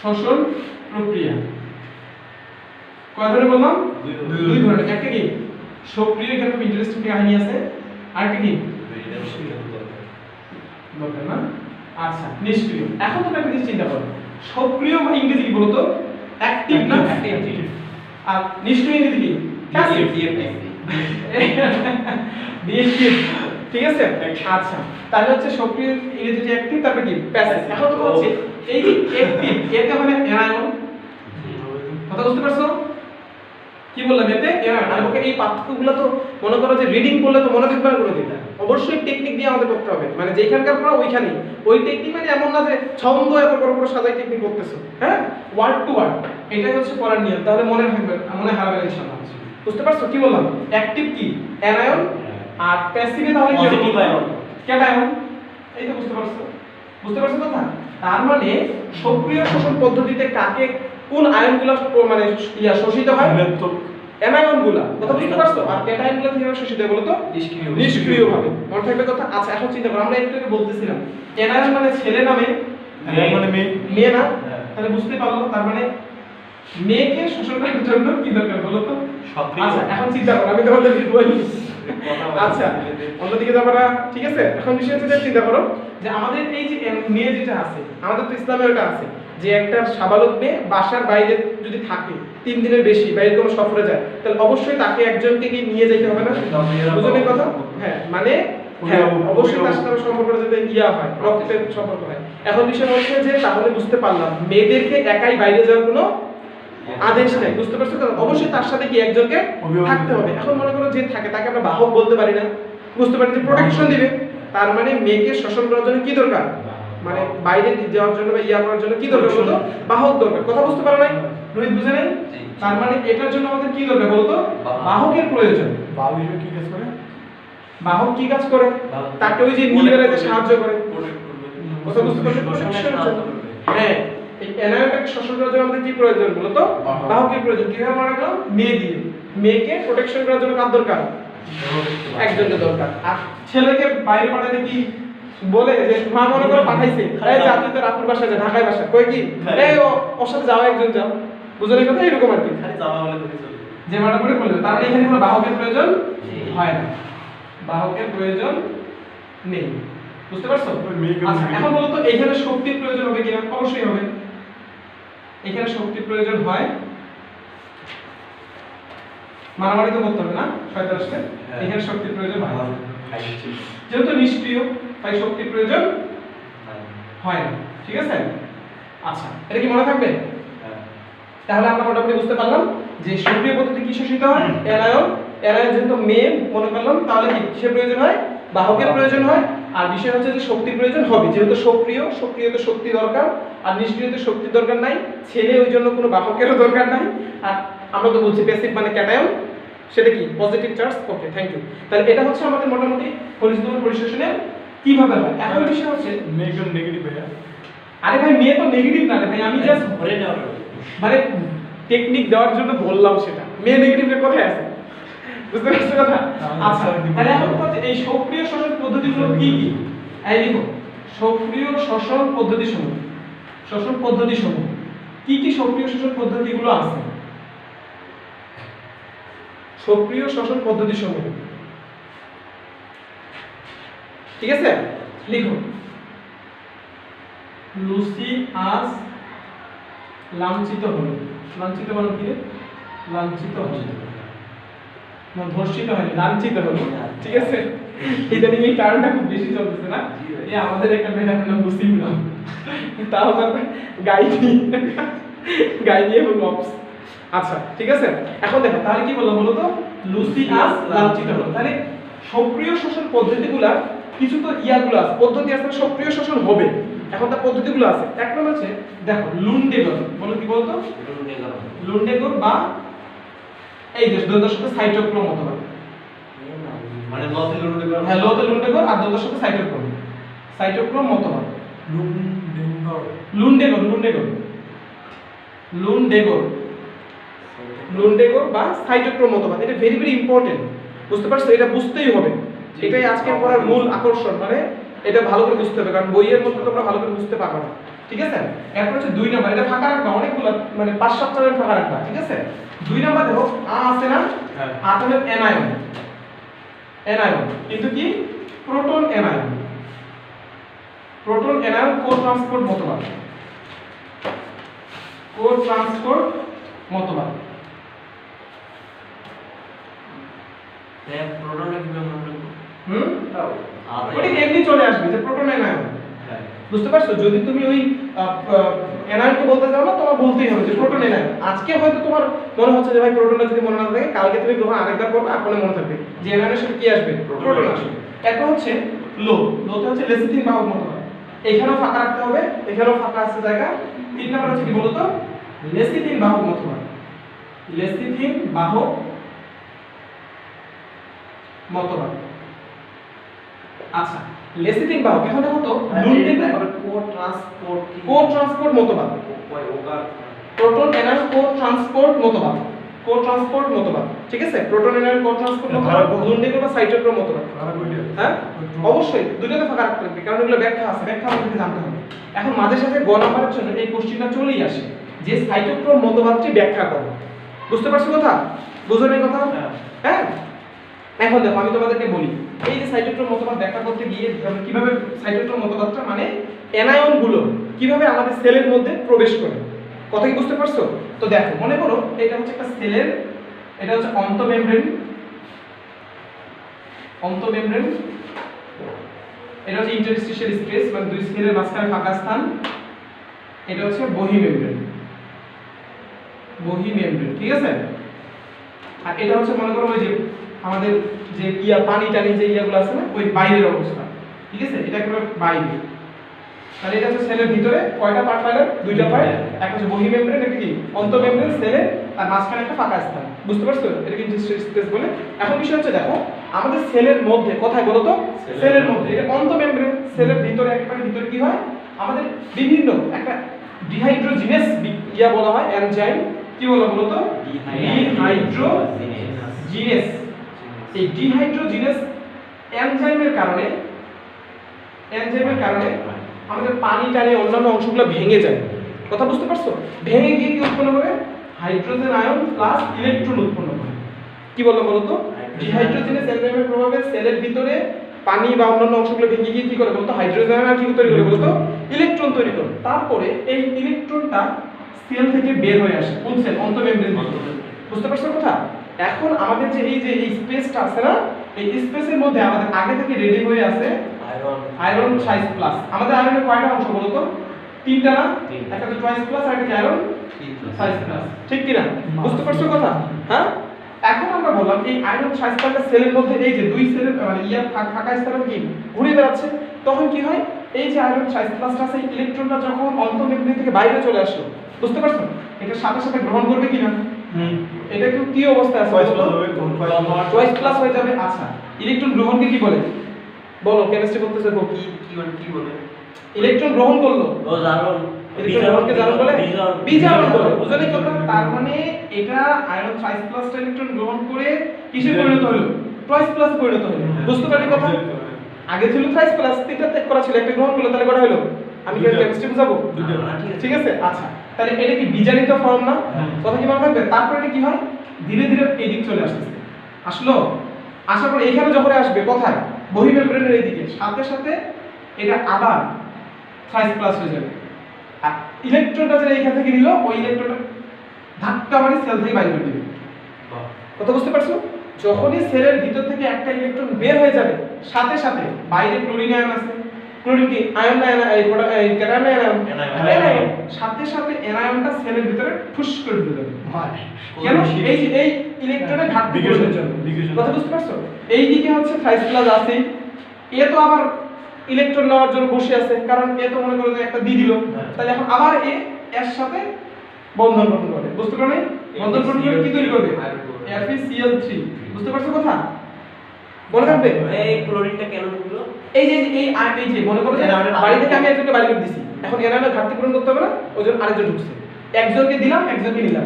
শ্বসন প্রক্রিয়া কয় ধরনের বললাম? দুই ধরনের। একটা কি সক্রিয়, এখানে খুব ইন্টারেস্টিং কাহিনী আছে। আরেকটা কি দরকার না। আচ্ছা, নিষ্ক্রিয়। এখন তোমরা একটা জিনিস চিন্তা করো, সক্রিয় মানে ইংরেজি কি বলতো? অ্যাক্টিভ না? আর নিষ্ক্রিয় ইংরেজি কি? প্যাসিভ। ঠিক আছে? আচ্ছা, তাহলে হচ্ছে সক্রিয় ইংরেজি যে অ্যাক্টিভ, তারপর কি প্যাসিভ। এখন তো হচ্ছে এই যে অ্যাক্টিভ, এটা মানে অ্যানায়ন। কথা বুঝতে পারছো কি বললাম? এতে অ্যানায়ন। আর ওকে এই পার্থক্যগুলো তো মনে করো যে রিডিং করলে তো মনে থাকবে না কোনোদিন। অবশ্যই টেকনিক দিয়ে আমাদের করতে হবে, মানে যেখানকার পড়া ওইখানেই। ওই টেকনিক মানে এমন না যে ছন্দ এত বড় বড় সাজাই টেকনিক করতেছো। হ্যাঁ, ওয়ার্ড টু ওয়ার্ড, এটাই হচ্ছে পড়ার নিয়ম। তাহলে মনে রাখবে, মনে হারাবে না ইনশাআল্লাহ। বুঝতে পারছো কি বললাম? অ্যাক্টিভ কি অ্যানায়ন, আর প্যাসিভে তাহলে কি পজিটিভ আয়ন, ক্যাটায়ন। এই তো বুঝতে পারছো? বুঝতে পারছো কথা? তার মানে সক্রিয় শোষণ পদ্ধতিতে কাকে কোন আয়নগুলো মানে শোষিত হয়? অ্যানায়নগুলো। কথা বুঝতে পারছো? আর ক্যাটায়নগুলো কিভাবে শোষিত হয় বলো তো? নিষ্ক্রিয়ভাবে। মনে থাকবে কথা? আচ্ছা, এখন চিন্তা করো, আমরা একটু আগে বলতেছিলাম অ্যানায়ন মানে ছেলে না মেয়ে? মানে মেয়ে না? তাহলে বুঝতে পারলো, তার মানে মেয়েকে শোষণ করার জন্য কি দরকার বলো তো? আচ্ছা, এখন চিন্তা করো, আমি তোমাদেরকে বলি। আচ্ছা, অন্যদিকে যাবো না, ঠিক আছে? এখন বিষয় হচ্ছে চিন্তা করো যে আমাদের এই যে মেয়ে যেটা আছে, আমাদের তো ইসলামে ওটা আছে যে একটা সাবালক মেয়ে বাসার বাইরে যদি থাকে 3 দিনের বেশি, বাইরে কোনো সফরে যায়, তাহলে অবশ্যই তাকে একজনকে কি নিয়ে যেতে হবে না? বুঝলেন কথা? হ্যাঁ, মানে হ্যাঁ, অবশ্যই তার সাথে সম্পর্কটা যাতে ইয়া হয়, রক্তের সম্পর্ক হয়। এখন বিষয় হচ্ছে যে তাহলে বুঝতে পারলাম মেয়েদেরকে একাই বাইরে যাওয়ার কোনো আদেশ নাই, বুঝতে পারছো তো? অবশ্যই তার সাথে কি একজনকে থাকতে হবে। এখন মনে করো যে থাকে, তাকে আমরা বাহক বলতে পারি না, বুঝতে পারি, যে প্রোটেকশন দিবে। তার মানে মেয়েকে শোষণ করার জন্য কি দরকার, মানে বাইরে যাওয়ার জন্য বা ইয়া করার জন্য কি দরকার বলতো, বাহক দরকার। কথা বুঝতে পারো নাই রোহিত, বুঝে নাই? তার মানে এটার জন্য আমাদের কি দরকার বলতো, বাহকের প্রয়োজন। বাহু হিসেবে কি কাজ করে? বাহক কি কাজ করে, তাকে ওই যে নিয়ে বেড়াতে সাহায্য করে। কথা বুঝতে পারছো? প্রোটেকশন। হ্যাঁ, এই এনায়নটাকে শোষণ করার জন্য আমাদের কি প্রয়োজন বলতো, বাহকের প্রয়োজন। কিভাবে মনে করো, মেয়ে দিয়ে, মেয়েকে প্রোটেকশন করার জন্য কার দরকার, একজনের দরকার। আর ছেলেকে বাইরে পাঠাতে কি বলে, যে মা মনে করে পাঠাইছে, এই যা তুই তোর আপুর বাসায় যা, ঢাকায় বাসা, কই কি এই ওর সাথে যাও, একজন যাও, বুঝলে কথা? এরকম আর কি, খালি যাওয়া বলে তো কিছু যে মাটা করে বলে। তার মানে এখানে কোনো বাহকের প্রয়োজন হয় না, বাহকের প্রয়োজন নেই, বুঝতে পারছো? আচ্ছা, এখন বলো তো এখানে শক্তির প্রয়োজন হবে কিনা? অবশ্যই হবে। এখানে শক্তির প্রয়োজন হয়, মারামারি তো করতে হবে না শয়তান আসলে, এখানে শক্তির প্রয়োজন হয়। যেহেতু নিষ্ক্রিয়, তাই শক্তির প্রয়োজন হয় না, ঠিক আছে? আচ্ছা, এটা কি মনে থাকবে? তাহলে আমরা মোটামুটি বুঝতে পারলাম যে সক্রিয় পদ্ধতি কি শোষিত হয়, এনায়ন। এনায়ন যেহেতু মেয়ে মনে করলাম, তাহলে কি কিসের প্রয়োজন হয়, বাহকের প্রয়োজন হয়। আর বিষয় হচ্ছে যে শক্তির প্রয়োজন হবে, যেহেতু সক্রিয়, সক্রিয়তে শক্তি দরকার, আর নিষ্ক্রিয়তে শক্তির দরকার নাই। ছেলে ওই জন্য কোনো বাহকেরও দরকার নাই। আর আমরা তো বলছি প্যাসিভ মানে ক্যাটায়ন, সেটা কি positive charge. Okay, thank you. তাহলে এটা হচ্ছে আমাদের মোটামুটি খনিজ দ্রবণ পরিশোষণের কিভাবে হয়। এখন বিষয় হচ্ছে মেয়ে কেন নেগেটিভ ভাইয়া? আরে ভাই, মেয়ে তো নেগেটিভ না রে ভাই, আমি জাস্ট ধরে নেওয়া মানে টেকনিক দেওয়ার জন্য বললাম সেটা। মেয়ে নেগেটিভের কোথায় আছে, বুঝতে পারছো কথা? আচ্ছা, তাহলে এখন হচ্ছে এই সক্রিয় শ্বসন পদ্ধতিগুলো কি কি? এই লিখো, সক্রিয় শ্বসন পদ্ধতি সমূহ। শ্বসন পদ্ধতি সমূহ কি কি? সক্রিয় শ্বসন পদ্ধতিগুলো আছে, সক্রিয় শ্বসন পদ্ধতি সমূহ, ঠিক আছে? লিখো, লুসি আজ লাঞ্ছিত হলো। লাঞ্ছিত মানে কি? লাঞ্ছিত হলো, না ধর্ষিত হয়নি, লাঞ্ছিত হলো, ঠিক আছে? ইদানিং এই কারণটা খুব বেশি চলতেছে না? এই আমাদের একটা ম্যাডামের নাম লুসি নাম, তাও তারপর গাইনি, গাইনি এবং অপস। আচ্ছা, ঠিক আছে। এখন দেখো, তাহলে কি বললাম বলো তো, লুসি আজ লাঞ্ছিত হলো। তাহলে সক্রিয় শ্বসন পদ্ধতিগুলা কিছু তো ইয়াগুলো আছে, পদ্ধতি আছে, সক্রিয় শ্বসন হবে। এখন তার পদ্ধতিগুলো আছে। এক নম্বর আছে, দেখো, লুন্ডেগর। বলো কি বলতো, লুন্ডেগর বা এই যে দ্বন্দ্বের সাথে সাইটোক্রোম অথবা, মানে লতে লুন্ডে করা। হ্যাঁ, লতে লুন্ডেগর আর দ্বন্দ্বের সাথে সাইটোক্রোম, সাইটোক্রোম অথবা লুন্ডেগর, লুন্ডেগর, লুন্ডেগর, লুন্ডেগর বা সাইটোক্রোম মতবাদ। এটা ভেরি ভেরি ইম্পর্টেন্ট, বুঝতে পারছো? এটা বুঝতেই হবে, এটাই আজকের পড়ার মূল আকর্ষণ। মানে এটা ভালো করে বুঝতে হবে, কারণ বইয়ের মধ্যে তোমরা ভালো করে বুঝতে পারবে না, ঠিক আছে? এরপর হচ্ছে 2 নাম্বার, এটা ফাঁকা রাখবা, অনেকগুলো মানে 5-7 টার ফাঁকা রাখবা, ঠিক আছে? 2 নাম্বার দেখো, আ আছে না, আটমের অ্যানায়ন, অ্যানায়ন কিন্তু কি, প্রোটন অ্যানায়ন, প্রোটন অ্যানায়ন কো ট্রান্সপোর্ট মতবাদ, কো ট্রান্সপোর্ট মতবাদ। প্রোটনটা কিভাবে মনে রাখবো? ওটা এমনি চলে আসবে যে প্রোটন অ্যানায়ন, বুঝতে পারছো? যদি তুমি ওই অ্যানায়নকে বলতে যাও না, তোমার বলতেই হবে যে প্রোটন অ্যানায়ন। আজকে হয়তো তোমার মনে হচ্ছে যে ভাই প্রোটনটা যদি মনে না থাকে, কালকে তুমি যখন আরেকবার পড়বে আপনার মনে থাকবে যে অ্যানায়নের সাথে কি আসবে, প্রোটন আসবে। এরপর হচ্ছে লো, লোতে হচ্ছে লেসিথিন বাহক মতবাদ। এখানেও ফাঁকা রাখতে হবে, এখানেও ফাঁকা আছে জায়গা। 3 নাম্বার হচ্ছে কি বলতো, লেসিথিন বাহক মতবাদ, লেসিথিন বাহক মতবাদ। আচ্ছা, লেসিথিন বাহক। এখন দেখো তো লুন্ডেগর কো ট্রান্সপোর্ট মতবাদ, প্রোটন অ্যানায়ন কো ট্রান্সপোর্ট মতবাদ, কো ট্রান্সপোর্ট মতবাদ, ঠিক আছে? প্রোটন অ্যানায়ন কো ট্রান্সপোর্ট মতবাদ, লুন্ডেগর বা সাইটোক্রোম মতবাদ। হ্যাঁ, অবশ্যই দুটোতে ফাঁকা রাখতে হবে, কারণ এগুলো ব্যাখ্যা আছে, ব্যাখ্যা আমাদের জানতে হবে। এখন মাঝে সাথে গ নাম্বারের জন্য এই কোশ্চেনটা চলেই আসে যে সাইটোক্রোম মতবাদটি ব্যাখ্যা করো, বুঝতে পারছো কথা? বুঝো না কথা? হ্যাঁ, এখন দেখো, আমি তোমাদেরকে বলি, এই যে সাইটোক্রোম মতবাদ ব্যাখ্যা করতে গিয়ে কিভাবে সাইটোক্রোম মতবাদটা মানে অ্যানায়ন গুলো কিভাবে আমাদের সেলের মধ্যে প্রবেশ করে, কথা কি বুঝতে পারছো? তো দেখো, মনে করো এটা হচ্ছে একটা সেলের, এটা হচ্ছে অন্তঃমেমব্রেন, অন্তঃমেমব্রেন, এটা হচ্ছে ইন্টারস্টিশিয়াল স্পেস মানে দুই সেলের মাঝখানে ফাঁকা স্থান, এটা হচ্ছে বহিমেমব্রেন, বহি মেমব্রেন, ঠিক আছে। আর এটা হচ্ছে মনে করো ওই যে আমাদের যে পানি টানি যে ইয়াগুলো আছে না, ওই বাইরের অবস্থা, ঠিক আছে। এটা একেবারে বাইরে। তাহলে এটা হচ্ছে সেলের ভিতরে কয়টা পার্ট পাইলাম? দুইটা পার্ট। একটা হচ্ছে বহি মেমব্রেন, একটা কি অন্ত মেমব্রেন সেলের, আর মাঝখানে একটা ফাঁকা স্থান। বুঝতে পারছো? এটা কি স্পেস বলে। এখন বিষয় হচ্ছে দেখো আমাদের সেলের মধ্যে, কোথায় বলো তো? সেলের মধ্যে। এটা অন্ত মেমব্রেন, সেলের ভিতরে একেবারে ভিতরে কি হয়? আমাদের বিভিন্ন একটা ডিহাইড্রোজিনেস বলা হয় এনজাইম। কি বলো তো? ডিহাইড্রোজিনেস। এই ডিহাইড্রোজিনেস এনজাইমের কারণে আমাদের পানি টানে অন্যান্য অংশগুলো ভেঙে যায়। কথা বুঝতে পারছো? ভেঙে গিয়ে কি উৎপন্ন হবে? হাইড্রোজেন আয়ন প্লাস ইলেকট্রন উৎপন্ন করে। কি বলো তো? ডিহাইড্রোজিনেস এনজাইমের প্রভাবে সেলের ভিতরে পানি বা অন্যান্য অংশগুলো ভেঙে গিয়ে কি করে বলতো? হাইড্রোজেন আয়ন কি তৈরি করে বলতো? ইলেকট্রন তৈরি করে। তারপরে এই ইলেকট্রনটা সেল থেকে বের হয়ে আসে কোন সেল? অন্ত মেমব্রেন থেকে। বুঝতে পারছো কথা? এখন আমাদের যে এই স্পেসটা আছে না, এই স্পেসের মধ্যে আমাদের আগে থেকে রেডি হয়ে আছে আয়রন সাইজ প্লাস। আমাদের আয়রনের কয়টা অংশ বলো তো? তিনটা না? একটা তো টুয়াইস প্লাস আর একটা আয়রন সাইজ প্লাস, ঠিক কি না? বুঝতে পারছো কথা? হ্যাঁ। এখন আমরা বললাম এই আয়রন সাইজ প্লাসটা সেলের মধ্যে এই যে দুই সেলের মানে ফাঁকা স্থানে কি ঘুরে বেড়াচ্ছে, তখন কি হয়? এই যে আয়রন সাইজ প্লাসটা আছে, ইলেকট্রনটা যখন অন্ত মেমব্রেন থেকে বাইরে চলে আসলো, বুঝতে পারছো? এটা সাথে সাথে গ্রহণ করবে কি না? এটা কি অবস্থায় আছে? টুয়াইস প্লাস হয়ে যাবে। আচ্ছা, ইলেকট্রন গ্রহণকে কি বলে? বলো, কেমিস্ট্রি বলতেছে কি বলে? ইলেকট্রন গ্রহণ করলো, ও জারণ। ইলেকট্রন গ্রহণকে জারণ বলে, বিজারণ বলে। বুঝলে কথা? তার মানে এটা আয়রন টুয়াইস প্লাসটা ইলেকট্রন গ্রহণ করে কিসে পরিণত হলো? টুয়াইস প্লাস পরিণত হলো। বুঝতে পারলি কথা? আগে ছিল টুয়াইস প্লাস, তিনটা ত্যাগ করা ছিল, একটা গ্রহণ করলো, তাহলে কটা হলো? আমি কি কেমিস্ট্রি বুঝাবো? ঠিক আছে। আচ্ছা, তাহলে এটা কি বিজারিত ফর্ম না? কথা কি মনে থাকবে? তারপর এটা কি হয়? ধীরে ধীরে এদিক চলে আসতেছে। আসলো, আসার পর এখানে যখন আসবে কোথায়? বহি মেমব্রেনের এইদিকে, সাথে সাথে এটা আবার টুয়াইস প্লাস হয়ে যাবে। আর ইলেকট্রনটা যেটা এখান থেকে নিল, ওই ইলেকট্রনটা ধাক্কা মারি সেল থেকে বাইরে করে দিবে। কথা বুঝতে পারছো? যখনই সেলের ভিতর থেকে একটা ইলেকট্রন বের হয়ে যাবে, সাথে সাথে বাইরে ক্লোরিন আয়ন আছে, ক্লোরিন কি আয়ন না? এই ক্যাটায়ন আয়ন, আয়ন। সাথে সাথে অ্যানায়নটা সেলের ভিতরে ঠুস করে ঢুকে যাবে। কেন? এই ইলেকট্রনের ঘাটতি পূরণের জন্য। কথা বুঝতে পারছো? এই দিকে হচ্ছে ট্রাইস প্লাস আছে, এ তো আবার ইলেকট্রন নেওয়ার জন্য বসে আছে, কারণ এ তো মনে করো যে একটা দিয়ে দিল, তাহলে এখন আবার এর সাথে বন্ধন গ্রহণ করে। বুঝতে পারলে? বন্ধন গ্রহণ করে কি তৈরি করবে? FeCl3। বুঝতে পারছো কথা? মনে থাকবে? এই ক্লোরিনটা কেন ঢুকলো? এই যে মনে করো যে বাড়ি থেকে আমি একজনকে বাইরে করে দিছি, এখন এনায়নের ঘাটতি পূরণ করতে হবে না, ওইজন আরেকজন ঢুকছে, একজনকে দিলাম একজনকে নিলাম,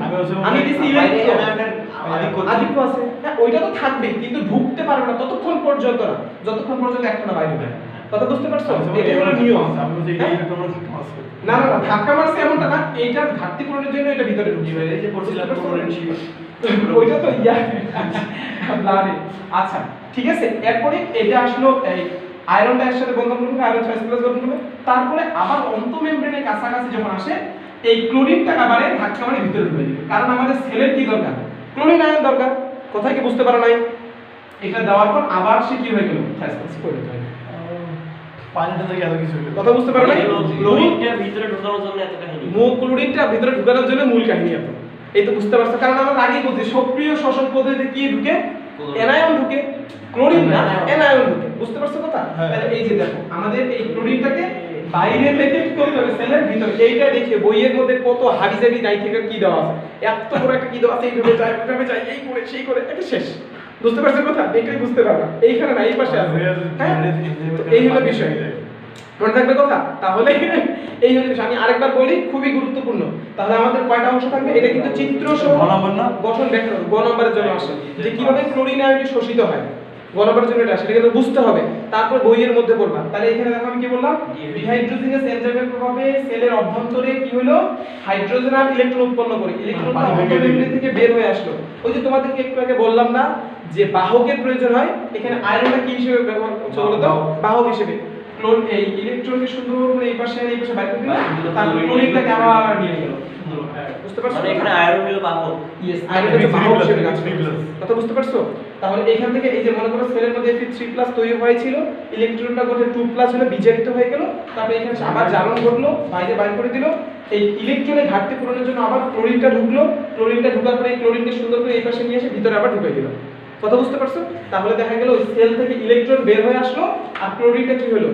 আমি দিছি ইলেকট্রন আধিক্য আছে। হ্যাঁ, ওইটা তো থাকবে, কিন্তু ঢুকতে পারবে না ততক্ষণ পর্যন্ত না, যতক্ষণ পর্যন্ত একটা না বাইরে হবে। কথা বুঝতে পারছো? এটা হলো নিয়ম। না না না, ধাক্কা মারছে এমনটা না, এইটার ঘাটতি পূরণের জন্য এটা ভিতরে ঢুকি হয়ে এই যে পড়ছিলাম ক্লোরিন শিওর, ওইটা তো ব্লাডে। আচ্ছা, ঠিক আছে। এরপরে এটা আসলো এই আয়রনটা এর সাথে বন্ধন করবে, আয়রন 6+ গঠন করবে, তারপরে আবার অন্ত মেমব্রেনের কাছাকাছি যখন আসে, এই ক্লোরিনটা আবার ধাক্কা মারে ভিতরে ঢুকে যাবে, কারণ আমাদের সেলের কি দরকার? ক্লোরিন আয়ন দরকার। কোথায় কি বুঝতে পারো নাই? এটা দেওয়ার পর আবার সে কি হয়ে গেল? 6+ করে দিতে হবে। পানিটা থেকে এত কিছু হলো। কথা বুঝতে পারো নাই? ক্লোরিনটা ভিতরে ঢোকানোর জন্য এত কাহিনী। ক্লোরিনটা ভিতরে ঢোকানোর জন্য মূল কাহিনী এত। এই তো বুঝতে পারছো? কারণ আমরা আগেই বলছি সক্রিয় শ্বসন পদ্ধতিতে কি ঢুকে? অ্যানায়ন ঢুকে, ক্লোরিন না অ্যানায়ন ঢুকে। বুঝতে পারছো কথা? তাহলে এই যে দেখো আমাদের এই ক্লোরিনটাকে বাইরে থেকে কি করতে হবে? সেলের ভিতরে। এইটা দেখে বইয়ের মধ্যে কত হাবিজাবি নাইট্রিকের কি দেওয়া আছে, এত বড় একটা কি দেওয়া আছে, এইভাবে যায় এই করে সেই করে একটা শেষ। বুঝতে পারছো কথা? এটাই বুঝতে পারবা, এইখানে না এই পাশে আছে। হ্যাঁ, এই হলো বিষয়, মনে থাকবে কথা? তাহলে এই হলো বিষয়। আমি আরেকবার বলি, খুবই গুরুত্বপূর্ণ। তাহলে আমাদের কয়টা অংশ থাকবে? এটা কিন্তু চিত্র সহ গঠন ব্যাখ্যা গ নম্বরের জন্য আসে, যে কিভাবে ক্লোরিন আয়নটি শোষিত হয়। গ নম্বরের জন্য এটা আসে, এটা কিন্তু বুঝতে হবে, তারপর বইয়ের মধ্যে পড়বা। তাহলে এখানে দেখো আমি কি বললাম? ডিহাইড্রোজিনেস এনজাইমের প্রভাবে সেলের অভ্যন্তরে কি হলো? হাইড্রোজেন আর ইলেকট্রন উৎপন্ন করে, ইলেকট্রনটা মেমব্রেন থেকে বের হয়ে আসলো। ওই যে তোমাদেরকে একটু আগে বললাম না যে বাহকের প্রয়োজন হয়, এখানে আয়রনটা কি হিসেবে ব্যবহার হচ্ছে বলো তো? বাহক হিসেবে। এই ইলেকট্রনকে সুন্দর করে এই পাশে আর এই পাশে বাইর করে দিল, তারপর ক্লোরিনটাকে আবার নিয়ে গেল। বুঝতে পারছো? মানে এখানে আয়রন হলো বাহক। ইয়েস, আয়রন হচ্ছে বাহক হিসেবে কাজ করে। কথা বুঝতে পারছো? তাহলে এখান থেকে এই যে মনে করো সেলের মধ্যে Fe3+ তৈরি হয়েছিল, ইলেকট্রনটা গঠে 2+ হলো বিজারিত হয়ে গেল, তারপর এখানে আবার জারণ ঘটলো, বাইরে বাইর করে দিল। এই ইলেকট্রনের ঘাটতি পূরণের জন্য আবার ক্লোরিনটা ঢুকলো, ক্লোরিনটা ঢোকার পরে এই ক্লোরিনকে সুন্দর করে এই পাশে নিয়ে এসে ভিতরে আবার ঢুকিয়ে দিল। কথা বুঝতে পারছো? তাহলে দেখা গেল ওই সেল থেকে ইলেকট্রন বের হয়ে আসলো আর ক্লোরিনটা কি হলো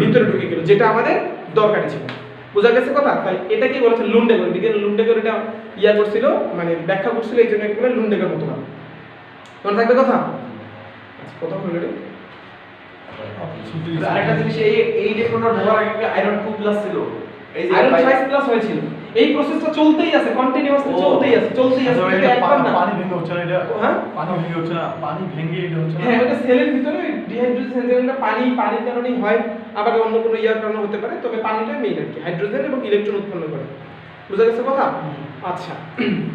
ভিতরে ঢুকে গেল, যেটা আমাদের দরকারি ছিল। বোঝা গেছে কথা? তাহলে এটা কি বলেছে লুন্ডেগর, বিজ্ঞানী লুন্ডেগর এটা ইয়া করছিল, মানে ব্যাখ্যা করছিল, এই জন্য একেবারে লুন্ডেগর মতবাদ। মনে থাকবে কথা? আচ্ছা, কথা হলো রে। আরেকটা জিনিস, এই ইলেকট্রনটা ঢোকার আগে আয়রন 2+ ছিল, এই যে আয়রন 5+ হয়েছিল। এই প্রসেসটা চলতেই আছে, কন্টিনিউয়াসলি চলতেই আছে। কিন্তু একবার না। পানি ভেঙে হচ্ছে না এটা? হ্যাঁ, পানি ভেঙে হচ্ছে না, পানি ভেঙে এটা হচ্ছে না? হ্যাঁ, ওটা সেলের ভিতরে ডিহাইড্রোজেন সেন্সেরটা পানির কারণেই হয়, আবার অন্য কোনো ইয়ার কারণে হতে পারে, তবে পানিটা মেইন আর কি, হাইড্রোজেন এবং ইলেকট্রন উৎপন্ন করে। বুঝা গেছে কথা? আচ্ছা,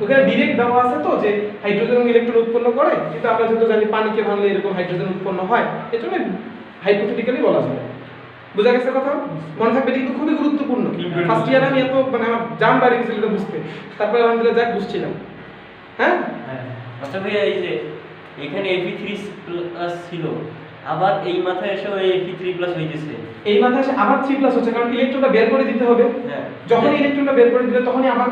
ওখানে ডিরেক্ট দেওয়া আছে তো যে হাইড্রোজেন এবং ইলেকট্রন উৎপন্ন করে, কিন্তু আমরা যেহেতু জানি পানিকে ভাঙলে এরকম হাইড্রোজেন উৎপন্ন হয়, এজন্য হাইপোথেটিক্যালি বলা যায়। বুঝা গেছে কথা? মনে থাকবে, এটা কিন্তু খুবই গুরুত্বপূর্ণ। ফার্স্ট ইয়ারে আমি এত মানে আমার জান বাড়ি গেছিল এটা বুঝতে, তারপরে আলহামদুলিল্লাহ যাক বুঝছিলাম। হ্যাঁ, হ্যাঁ, আচ্ছা ভাইয়া, এই যে এখানে Fe3+ ছিল, আবার এই মাথায় এসে ওই Fe3+ হইতেছে। এই মাথায় এসে আবার 3+ হচ্ছে, কারণ ইলেকট্রনটা বের করে দিতে হবে। হ্যাঁ, যখন ইলেকট্রনটা বের করে দিলে তখনই আবার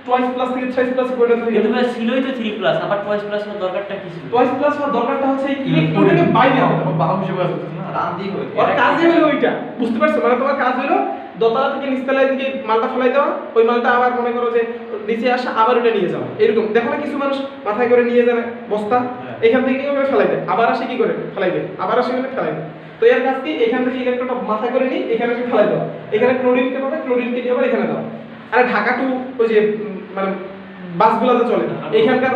2+ থেকে 3+ এ পরিণত হয়ে কিন্তু যাবে। ভাই ছিলই তো 3+, আবার 2+ এর দরকারটা কি ছিল? 2+ হওয়ার দরকারটা হচ্ছে এই ইলেকট্রনটাকে বাইরে আনতে হবে। বাহক হিসেবে কাজ করতেছে না? রান দিয়ে হয়েছে। ওর কাজই হলো ওইটা, বুঝতে পারছো? মানে তোমার কাজ হলো দোতলা থেকে নিচতলায় দিকে মালটা ফেলাই দেওয়া, ওই মালটা আবার মনে করো যে নিচে আসা, আবার ওটা নিয়ে যাওয়া। এরকম দেখো না, কিছু মানুষ মাথায় করে নিয়ে যায় বস্তা, এখান থেকে নিয়ে ওখানে ফেলাই দেয়, আবার আসে কি করে ফেলাই দেয়, আবার আসে ওখানে ফেলাই দেয়। তো এর কাজ কি, এখান থেকে ইলেকট্রনটা মাথায় করে নিয়ে এখানে এসে ফেলাই দেওয়া, এখানে ক্লোরিনকে পাবে, ক্লোরিনকে নিয়ে আবার এখানে দেওয়া। আর ঢাকা টু ওই যে মানে বাসগুলো যে চলে, এইখানকার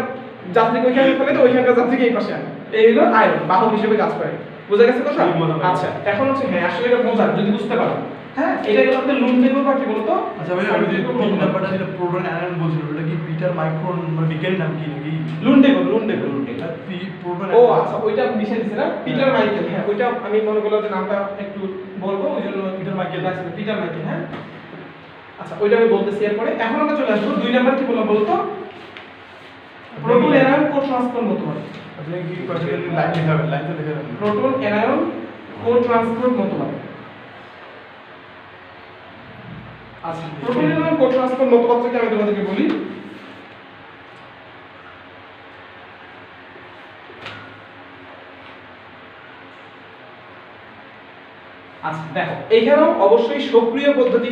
যাত্রীকে ওইখানে ফেলে দেয়, ওইখানকার যাত্রীকে এই পাশে আনে। এই হলো আয়রন, বাহক হিসেবে কাজ করে। বুঝা গেছে কথা? আচ্ছা, এখন হচ্ছে হ্যাঁ, আসলে এটা বোঝার যদি বুঝতে পারো। হ্যাঁ, এটা গেল আমাদের লুন্ডেগর বা কি বলতো? আচ্ছা ভাই, আমি যে 3 নাম্বারটা যেটা প্রোটন অ্যানায়ন বলছিল, ওটা কি পিটার মাইক্রন, মানে বিজ্ঞানীর নাম কি নাকি? লুন্ডেগর। প্রোটন ও আচ্ছা, ওইটা মিশে দিছে না, পিটার মাইকেল। হ্যাঁ, ওইটা আমি মনে করলাম যে নামটা একটু বলবো, ওই জন্য পিটার মাইকেল রাখছি। পিটার মাইকেল, হ্যাঁ। আচ্ছা, ওইটা আমি বলতেছি এরপরে। এখন আমরা চলে আসবো 2 নাম্বার কি বললাম বলতো? প্রোটন অ্যানায়ন কোড ট্রান্সফার মতবাদ। আপনি কি পার্টিকুলারলি লাইন লিখাবেন? লাইন তো লিখে দেন। প্রোটন অ্যানায়ন কোড ট্রান্সপোর্ট মতবাদ। আচ্ছা, প্রোটন অ্যানায়ন কোড ট্রান্সপোর্ট মতবাদ থেকে আমি তোমাদেরকে বলি। আচ্ছা দেখো, এইখানেও অবশ্যই সক্রিয় পদ্ধতি,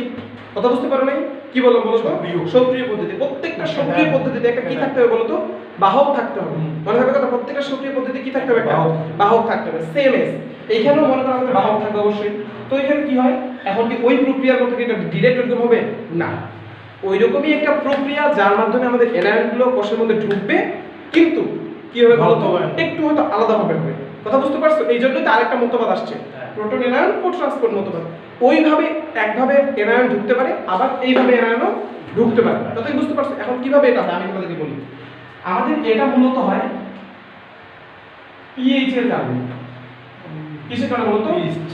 কথা বুঝতে পারো নাই? কি বলো বলো তো? সক্রিয় পদ্ধতি। প্রত্যেকটা সক্রিয় পদ্ধতিতে একটা কি থাকতে হবে বলো তো? বাহক থাকতে হবে। মনে থাকবে কথা? প্রত্যেকটা সক্রিয় পদ্ধতি কি থাকতে হবে? একটা বাহক থাকতে হবে। সেম এস এইখানেও মনে করো আমাদের বাহক থাকবে অবশ্যই। তো এখানে কি হয়, এখন কি ওই প্রক্রিয়ার মধ্যে কি এটা ডিরেক্ট এরকম হবে? না, ওই রকমই একটা প্রক্রিয়া যার মাধ্যমে আমাদের এনায়নগুলো কোষের মধ্যে ঢুকবে, কিন্তু কি হবে বলতো? একটু হয়তো আলাদাভাবে হবে। কথা বুঝতে পারছো? এই জন্যই তো আরেকটা মতবাদ আসছে, প্রোটন এনায়ন কোড ট্রান্সপোর্ট মতবাদ। ওইভাবে একভাবে এনায়ন ঢুকতে পারে, আবার এইভাবে এনায়নও ঢুকতে পারে। তাতে বুঝতে পারছো? এখন কিভাবে এটা হয় আমি তোমাদেরকে বলি। আমাদের এটা মূলত হয় পিএইচ এর কারণে। কিসের কারণে বলতো?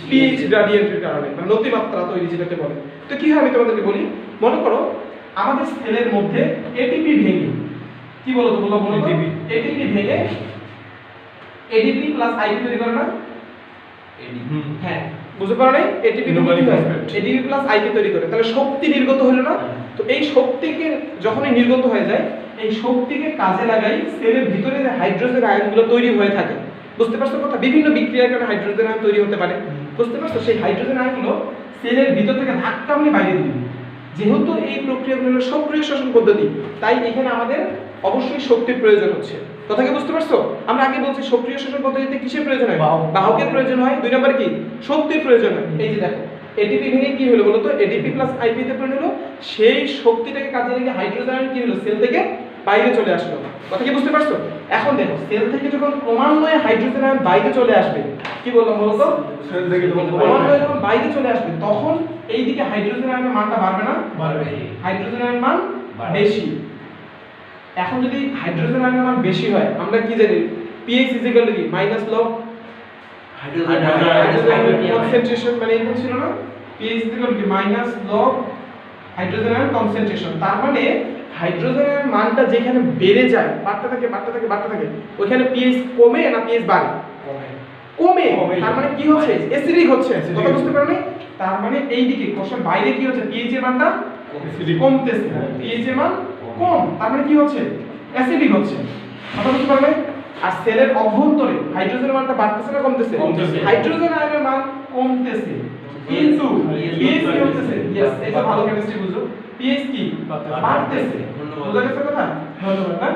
পিএইচ গ্রেডিয়েন্টের কারণে, মানে নতিমাত্রা তৈরি যেটাকে বলে। তো কি হয় আমি তোমাদেরকে বলি। মনে করো আমাদের সেলের মধ্যে এটিপি ভেঙে, কি বলতো বলো বলো, এটিপি ভেঙে এডিপি প্লাস আইপি তৈরি করে না? হ্যাঁ, বুঝতে পারো নাই? এটিপি এডিপি প্লাস আইপি তৈরি করে, তাহলে শক্তি নির্গত হলো না? তো এই শক্তিকে যখনই নির্গত হয়ে যায়, এই শক্তিকে কাজে লাগাই সেলের ভিতরে যে হাইড্রোজেন আয়নগুলো তৈরি হয়ে থাকে। বুঝতে পারছো কথা? বিভিন্ন বিক্রিয়ার কারণে হাইড্রোজেন আয়ন তৈরি হতে পারে। বুঝতে পারছো? সেই হাইড্রোজেন আয়নগুলো সেলের ভিতর থেকে ধাক্কা মেরে বাইরে দিবে। যেহেতু এই প্রক্রিয়াগুলো হলো সক্রিয় শ্বসন পদ্ধতি, তাই এখানে আমাদের অবশ্যই শক্তির প্রয়োজন হচ্ছে। কথা কি বুঝতে পারছো? আমরা আগে বলছি সক্রিয় শ্বসন পদ্ধতিতে কিসের প্রয়োজন হয়? বাহকের প্রয়োজন হয়। 2 নাম্বার কি? শক্তির প্রয়োজন হয়। এই যে দেখো, এটিপি ভেঙে কি হলো বলতো? এডিপি প্লাস আইপি তে পরিণত হলো। সেই শক্তিটাকে কাজে লাগিয়ে হাইড্রোজেন আয়ন কি হলো? সেল থেকে বাইরে চলে আসলো। কথা কি বুঝতে পারছো? এখন দেখো, সেল থেকে যখন ক্রমান্বয়ে হাইড্রোজেন আয়ন বাইরে চলে আসবে, কি বললাম বলতো? সেল থেকে ক্রমান্বয়ে যখন বাইরে চলে আসবে, তখন এইদিকে হাইড্রোজেন আয়নের মানটা বাড়বে না? বাড়বে। হাইড্রোজেন আয়নের মান বেশি। এখন যদি হাইড্রোজেন আয়নের মান বেশি হয়, আমরা কি জানি? pH ইকুয়াল টু কি? মাইনাস লগ কনসেন্ট্রেশন মানে এরকম ছিল না, pH ইকুয়াল কি minus log hydrogen ion concentration. তার মানে হাইড্রোজেনের মানটা যেখানে বেড়ে যায়, বাড়তে থাকে, ওইখানে pH কমে না pH বাড়ে? কমে। তার মানে কি হচ্ছে? অ্যাসিডিক হচ্ছে। কথা বুঝতে পারলে? তার মানে এই দিকে কোষের বাইরে কি হচ্ছে? pH এর মানটা কমতেছে, pH এর মান কম, তার মানে কি হচ্ছে? অ্যাসিডিক হচ্ছে। কথা বুঝতে পারলে? আর সেলের অভ্যন্তরে হাইড্রোজেনের মানটা বাড়তেছে না কমতেছে? হাইড্রোজেন আয়নের মান কমতেছে, কিন্তু pH কি হচ্ছে? यस, এটা ভালো কেমিস্ট্রি বুঝো। pH কি বাড়তেছে। বুঝা গেছে কথা? ধন্যবাদ। না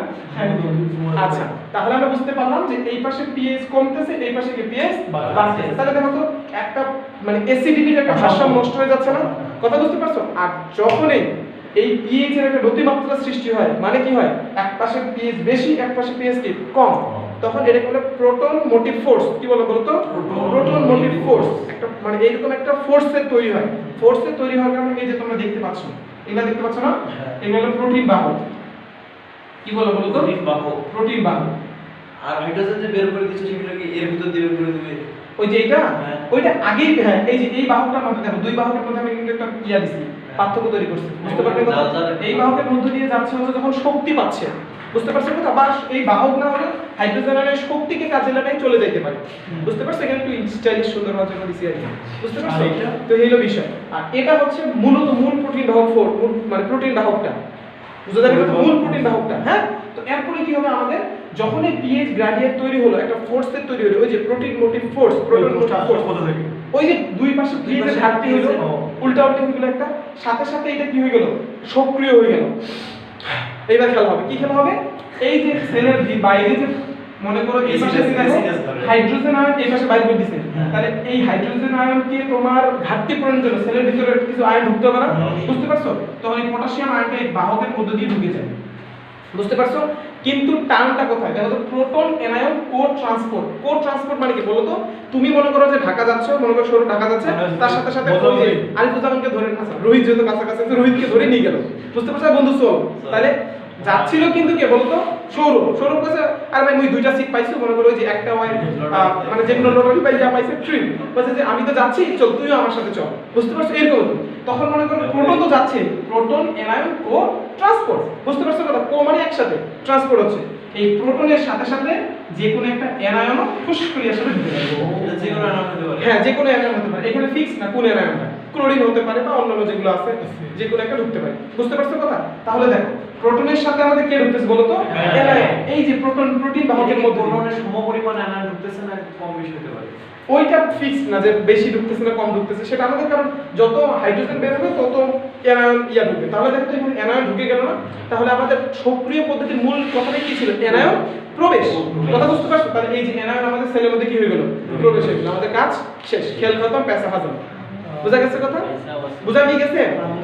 আচ্ছা, তাহলে আমরা বুঝতে পারলাম যে এই পাশে pH কমতেছে, এই পাশে কি pH বাড়তেছে। তাহলে দেখো তো একটা মানে অ্যাসিডিটির একটা ভারসাম্য নষ্ট হয়ে যাচ্ছে না? কথা বুঝতে পারছো? আর যখনই এই pH এর একটা অতিমাত্রা সৃষ্টি হয়, মানে কি হয়? এক পাশে pH বেশি, এক পাশে pH কি কম, তখন এটাকে বলে প্রোটন মোটিভ ফোর্স। কি বলে বলো তো? Proton motive force. একটা মানে এইরকম একটা ফোর্সের তৈরি হয়। ফোর্সের তৈরি হওয়ার কারণে এই যে তোমরা দেখতে পাচ্ছ, এগুলা দেখতে পাচ্ছ না? এগুলো হলো প্রোটিন বাহক। কি বলো বলো তো? প্রোটিন বাহক। আর হাইড্রোজেন যে বের করে দিচ্ছে সেগুলো কি এর ভিতর দিয়ে বের করে দিবে? ওই যে এটা ওইটা আগেই, হ্যাঁ এই যে এই বাহকটার মধ্যে দেখো, দুই বাহকের মধ্যে আমি কিন্তু একটা ইয়া দিছি, পার্থক্য তৈরি করছি। বুঝতে পারবে কথা? এই বাহকের মধ্য দিয়ে যাচ্ছে হচ্ছে যখন শক্তি পাচ্ছে। বুঝতে পারছো কথা? বা এই বাহক না হলে হাইড্রোজেন আয়নের শক্তিকে কাজে লাগাই চলে যেতে পারে। বুঝতে পারছো? এখানে একটু স্টাইলিশ সুন্দর হওয়ার জন্য দিছি আর কি। বুঝতে পারছো? তো এই হলো বিষয়। আর এটা হচ্ছে মূলত মূল প্রোটিন বাহক মানে প্রোটিন বাহকটা। বুঝতে পারলে কথা? মূল প্রোটিন বাহকটা। হ্যাঁ, তো এরপরে কি হবে আমাদের? যখন এই pH গ্রেডিয়েন্ট তৈরি হলো, একটা ফোর্সের তৈরি হলো, ওই যে protein motive force, proton motive force, ওই যে দুই পাশে pH এর ঘাটতি হলো, উল্টা হয়ে গেল একটা, সাথে সাথে এটা কি হয়ে গেল? সক্রিয় হয়ে গেল। এইবার খেলা হবে, কি খেলা হবে? এই যে সেলের বাইরে যে মনে করো এই পাশে হাইড্রোজেন আয়ন এই পাশে বাইরে করে দিছে, তাহলে এই হাইড্রোজেন আয়নকে তোমার ঘাটতি পূরণের জন্য সেলের ভিতরে কিছু আয়ন ঢুকতে হবে না? বুঝতে পারছো? তখন এই পটাশিয়াম আয়নটা এই বাহকের মধ্য দিয়ে ঢুকে যায়। বুঝতে পারছো? কিন্তু টার্মটা কোথায়? দেখো তো, প্রোটন এনায়ন কো ট্রান্সপোর্ট। কো ট্রান্সপোর্ট মানে কি বলো তো? তুমি মনে করো যে ঢাকা যাচ্ছ, মনে করো সরু ঢাকা যাচ্ছে, তার সাথে সাথে আরিফুজ্জামানকে ধরে, আচ্ছা রোহিত যেহেতু কাছাকাছি আছে, রোহিতকে ধরে নিয়ে গেল। বুঝতে পারছো বন্ধু? চল তাহলে যাচ্ছিল কিন্তু কে বলো তো? সৌরভ কাছে, আর ভাই মুই দুইটা সিট পাইছি, মনে করো যে একটা হয় মানে যেগুলো লটারি পাই যা পাইছে ট্রি, বলছে যে আমি তো যাচ্ছি, চল তুইও আমার সাথে চল। বুঝতে পারছো? এরকম তখন মনে করো প্রোটন তো যাচ্ছে, প্রোটন এনায়ন কো ট্রান্সপোর্ট। বুঝতে পারছো কথা? কো মানে একসাথে, ট্রান্সপোর্ট হচ্ছে এই প্রোটনের সাথে সাথে যে কোনো একটা এনায়নও খুশ করে আসলে ঢুকে যাবে। যে কোনো আয়ন হতে পারে। হ্যাঁ, যে কোনো এনায়ন হতে পারে। এখানে ফিক্স না কোন এনায়নটা, ক্লোরিন হতে পারে বা অন্যান্য যেগুলো আছে যে কোনো একটা ঢুকতে পারে। বুঝতে পারছো কথা? তাহলে দেখো প্রোটনের সাথে আমাদের কে ঢুকতেছে বলো তো? এনায়ন। এই যে প্রোটিন বাহকের মধ্যে প্রোটনের সমপরিমাণ আয়ন ঢুকতেছে না কম বেশি হতে পারে? ওইটা ফিক্স না যে বেশি ঢুকতেছে না কম ঢুকতেছে, সেটা আমাদের, কারণ যত হাইড্রোজেন বের হবে তত এনায়ন ঢুকবে। তাহলে দেখো এখানে এনায়ন ঢুকে গেল না? তাহলে আমাদের সক্রিয় পদ্ধতির মূল কথাটাই কি ছিল? এনায়ন প্রবেশ। কথা বুঝতে পারছো? তাহলে এই যে এনায়ন আমাদের সেলের মধ্যে কি হয়ে গেল? প্রবেশ হয়ে গেল। আমাদের কাজ শেষ, খেল খতম, পেশা হাজাম। বুঝা গেছে কথা? বুঝা হয়ে গেছে?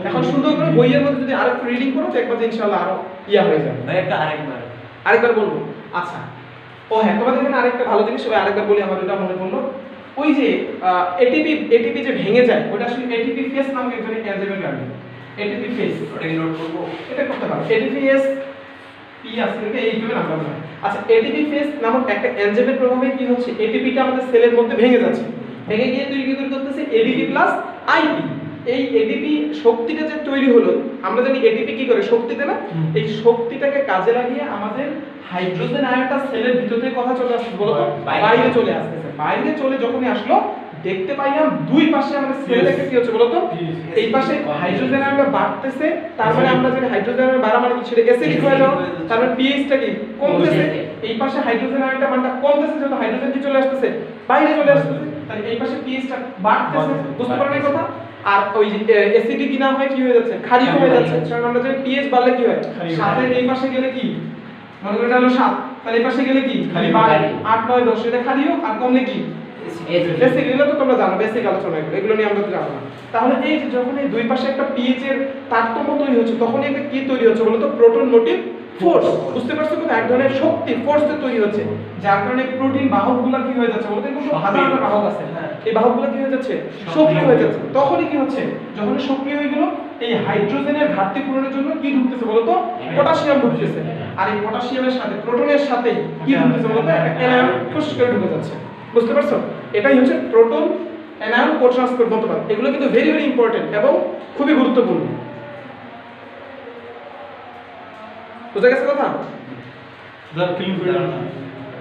এখন সুন্দর করে বইয়ের মধ্যে যদি আরেকটু রিডিং করো দেখবা যে ইনশাআল্লাহ আরো হয়ে যাবে। ভাই একটা আরেকবার বলবো। আচ্ছা, ও হ্যাঁ, তোমাদের এখানে আরেকটা ভালো জিনিস ওই আরেকবার বলি, আমার ওটা মনে পড়লো। ওই যে এটিপি যে ভেঙে যায়, ওটা আসলে এটিপি ফেস নামক একজন এনজাইমের কারণে। এটিপি ফেস, ওটা কি নোট করব? এটা করতে পারো। এটিপিএস পি আছে এটা এইভাবে নাম রাখা হয়। আচ্ছা, এটিপি ফেস নামক একটা এনজাইমের প্রভাবে কি হচ্ছে? এটিপিটা আমাদের সেলের মধ্যে ভেঙে যাচ্ছে, ভেঙে গিয়ে তৈরি করতেছে এডিপি প্লাস আইপি। এই এডিপি শক্তিটা যে তৈরি হলো, আমরা জানি এডিপি কি করে? শক্তি দেয় না? এই শক্তিটাকে কাজে লাগিয়ে আমাদের হাইড্রোজেন আয়নটা সেলের ভিতর থেকে কথা চলে আসছে বলো তো? বাইরে চলে আসতেছে। বাইরে চলে যখনই আসলো দেখতে পাইলাম দুই পাশে আমাদের সেলটাকে কি হচ্ছে বলো তো? এই পাশে হাইড্রোজেন আয়নটা বাড়তেছে, তার মানে আমরা জানি হাইড্রোজেন আয়ন বাড়া মানে কি? সেটা অ্যাসিডিক হয়ে যাওয়া, তার মানে pH-টা কি কমতেছে। এই পাশে হাইড্রোজেন আয়নটা মানটা কমতেছে, যত হাইড্রোজেন কি চলে আসতেছে বাইরে চলে আসতেছে, তাহলে এই পাশে pH-টা বাড়তেছে। বুঝতে পারলেন এই কথা? আর ওই অ্যাসিডিটি না হয় কি হয়ে যাচ্ছে? ক্ষারীয় হয়ে যাচ্ছে। কারণ আমরা জানি pH বাড়লে কি হয়? 7 এর এই পাশে গেলে কি মনে করি এটা হলো 7, তাহলে এই পাশে গেলে কি? 8 9 10 এটা ক্ষারীয়, আর কমলে কি? বেসিক। এগুলো তো তোমরা জানো, বেসিক আলোচনা এগুলো নিয়ে আমরা তো জানো না। তাহলে এই যে যখন এই দুই পাশে একটা pH এর তারতম্য তৈরি হচ্ছে, তখন একটা কি তৈরি হচ্ছে বলো তো? Proton motive force. বুঝতে পারছো তো? এক ধরনের শক্তি, ফোর্সে তৈরি হচ্ছে, যার কারণে প্রোটিন বাহকগুলো কি হয়ে যাচ্ছে বলতে? কিন্তু হাজার হাজার বাহক আছে, এই বাহকগুলো কি হয়ে যাচ্ছে? সক্রিয় হয়ে যাচ্ছে। তখনই কি হচ্ছে? যখন সক্রিয় হয়ে গেল, এই হাইড্রোজেনের ঘাটতি পূরণের জন্য কি ঢুকতেছে বলো তো? পটাশিয়াম ঢুকতেছে। আর এই পটাশিয়ামের সাথে প্রোটনের সাথে কি ঢুকতেছে বলো তো? একটা এনায়ন খুশ করে ঢুকে যাচ্ছে। বুঝতে পারছো? এটাই হচ্ছে প্রোটন অ্যানায়ন কোড ট্রান্সপোর্ট মতবাদ। এগুলো কিন্তু ভেরি ভেরি ইম্পর্টেন্ট এবং খুবই গুরুত্বপূর্ণ। বুঝা গেছে কথা?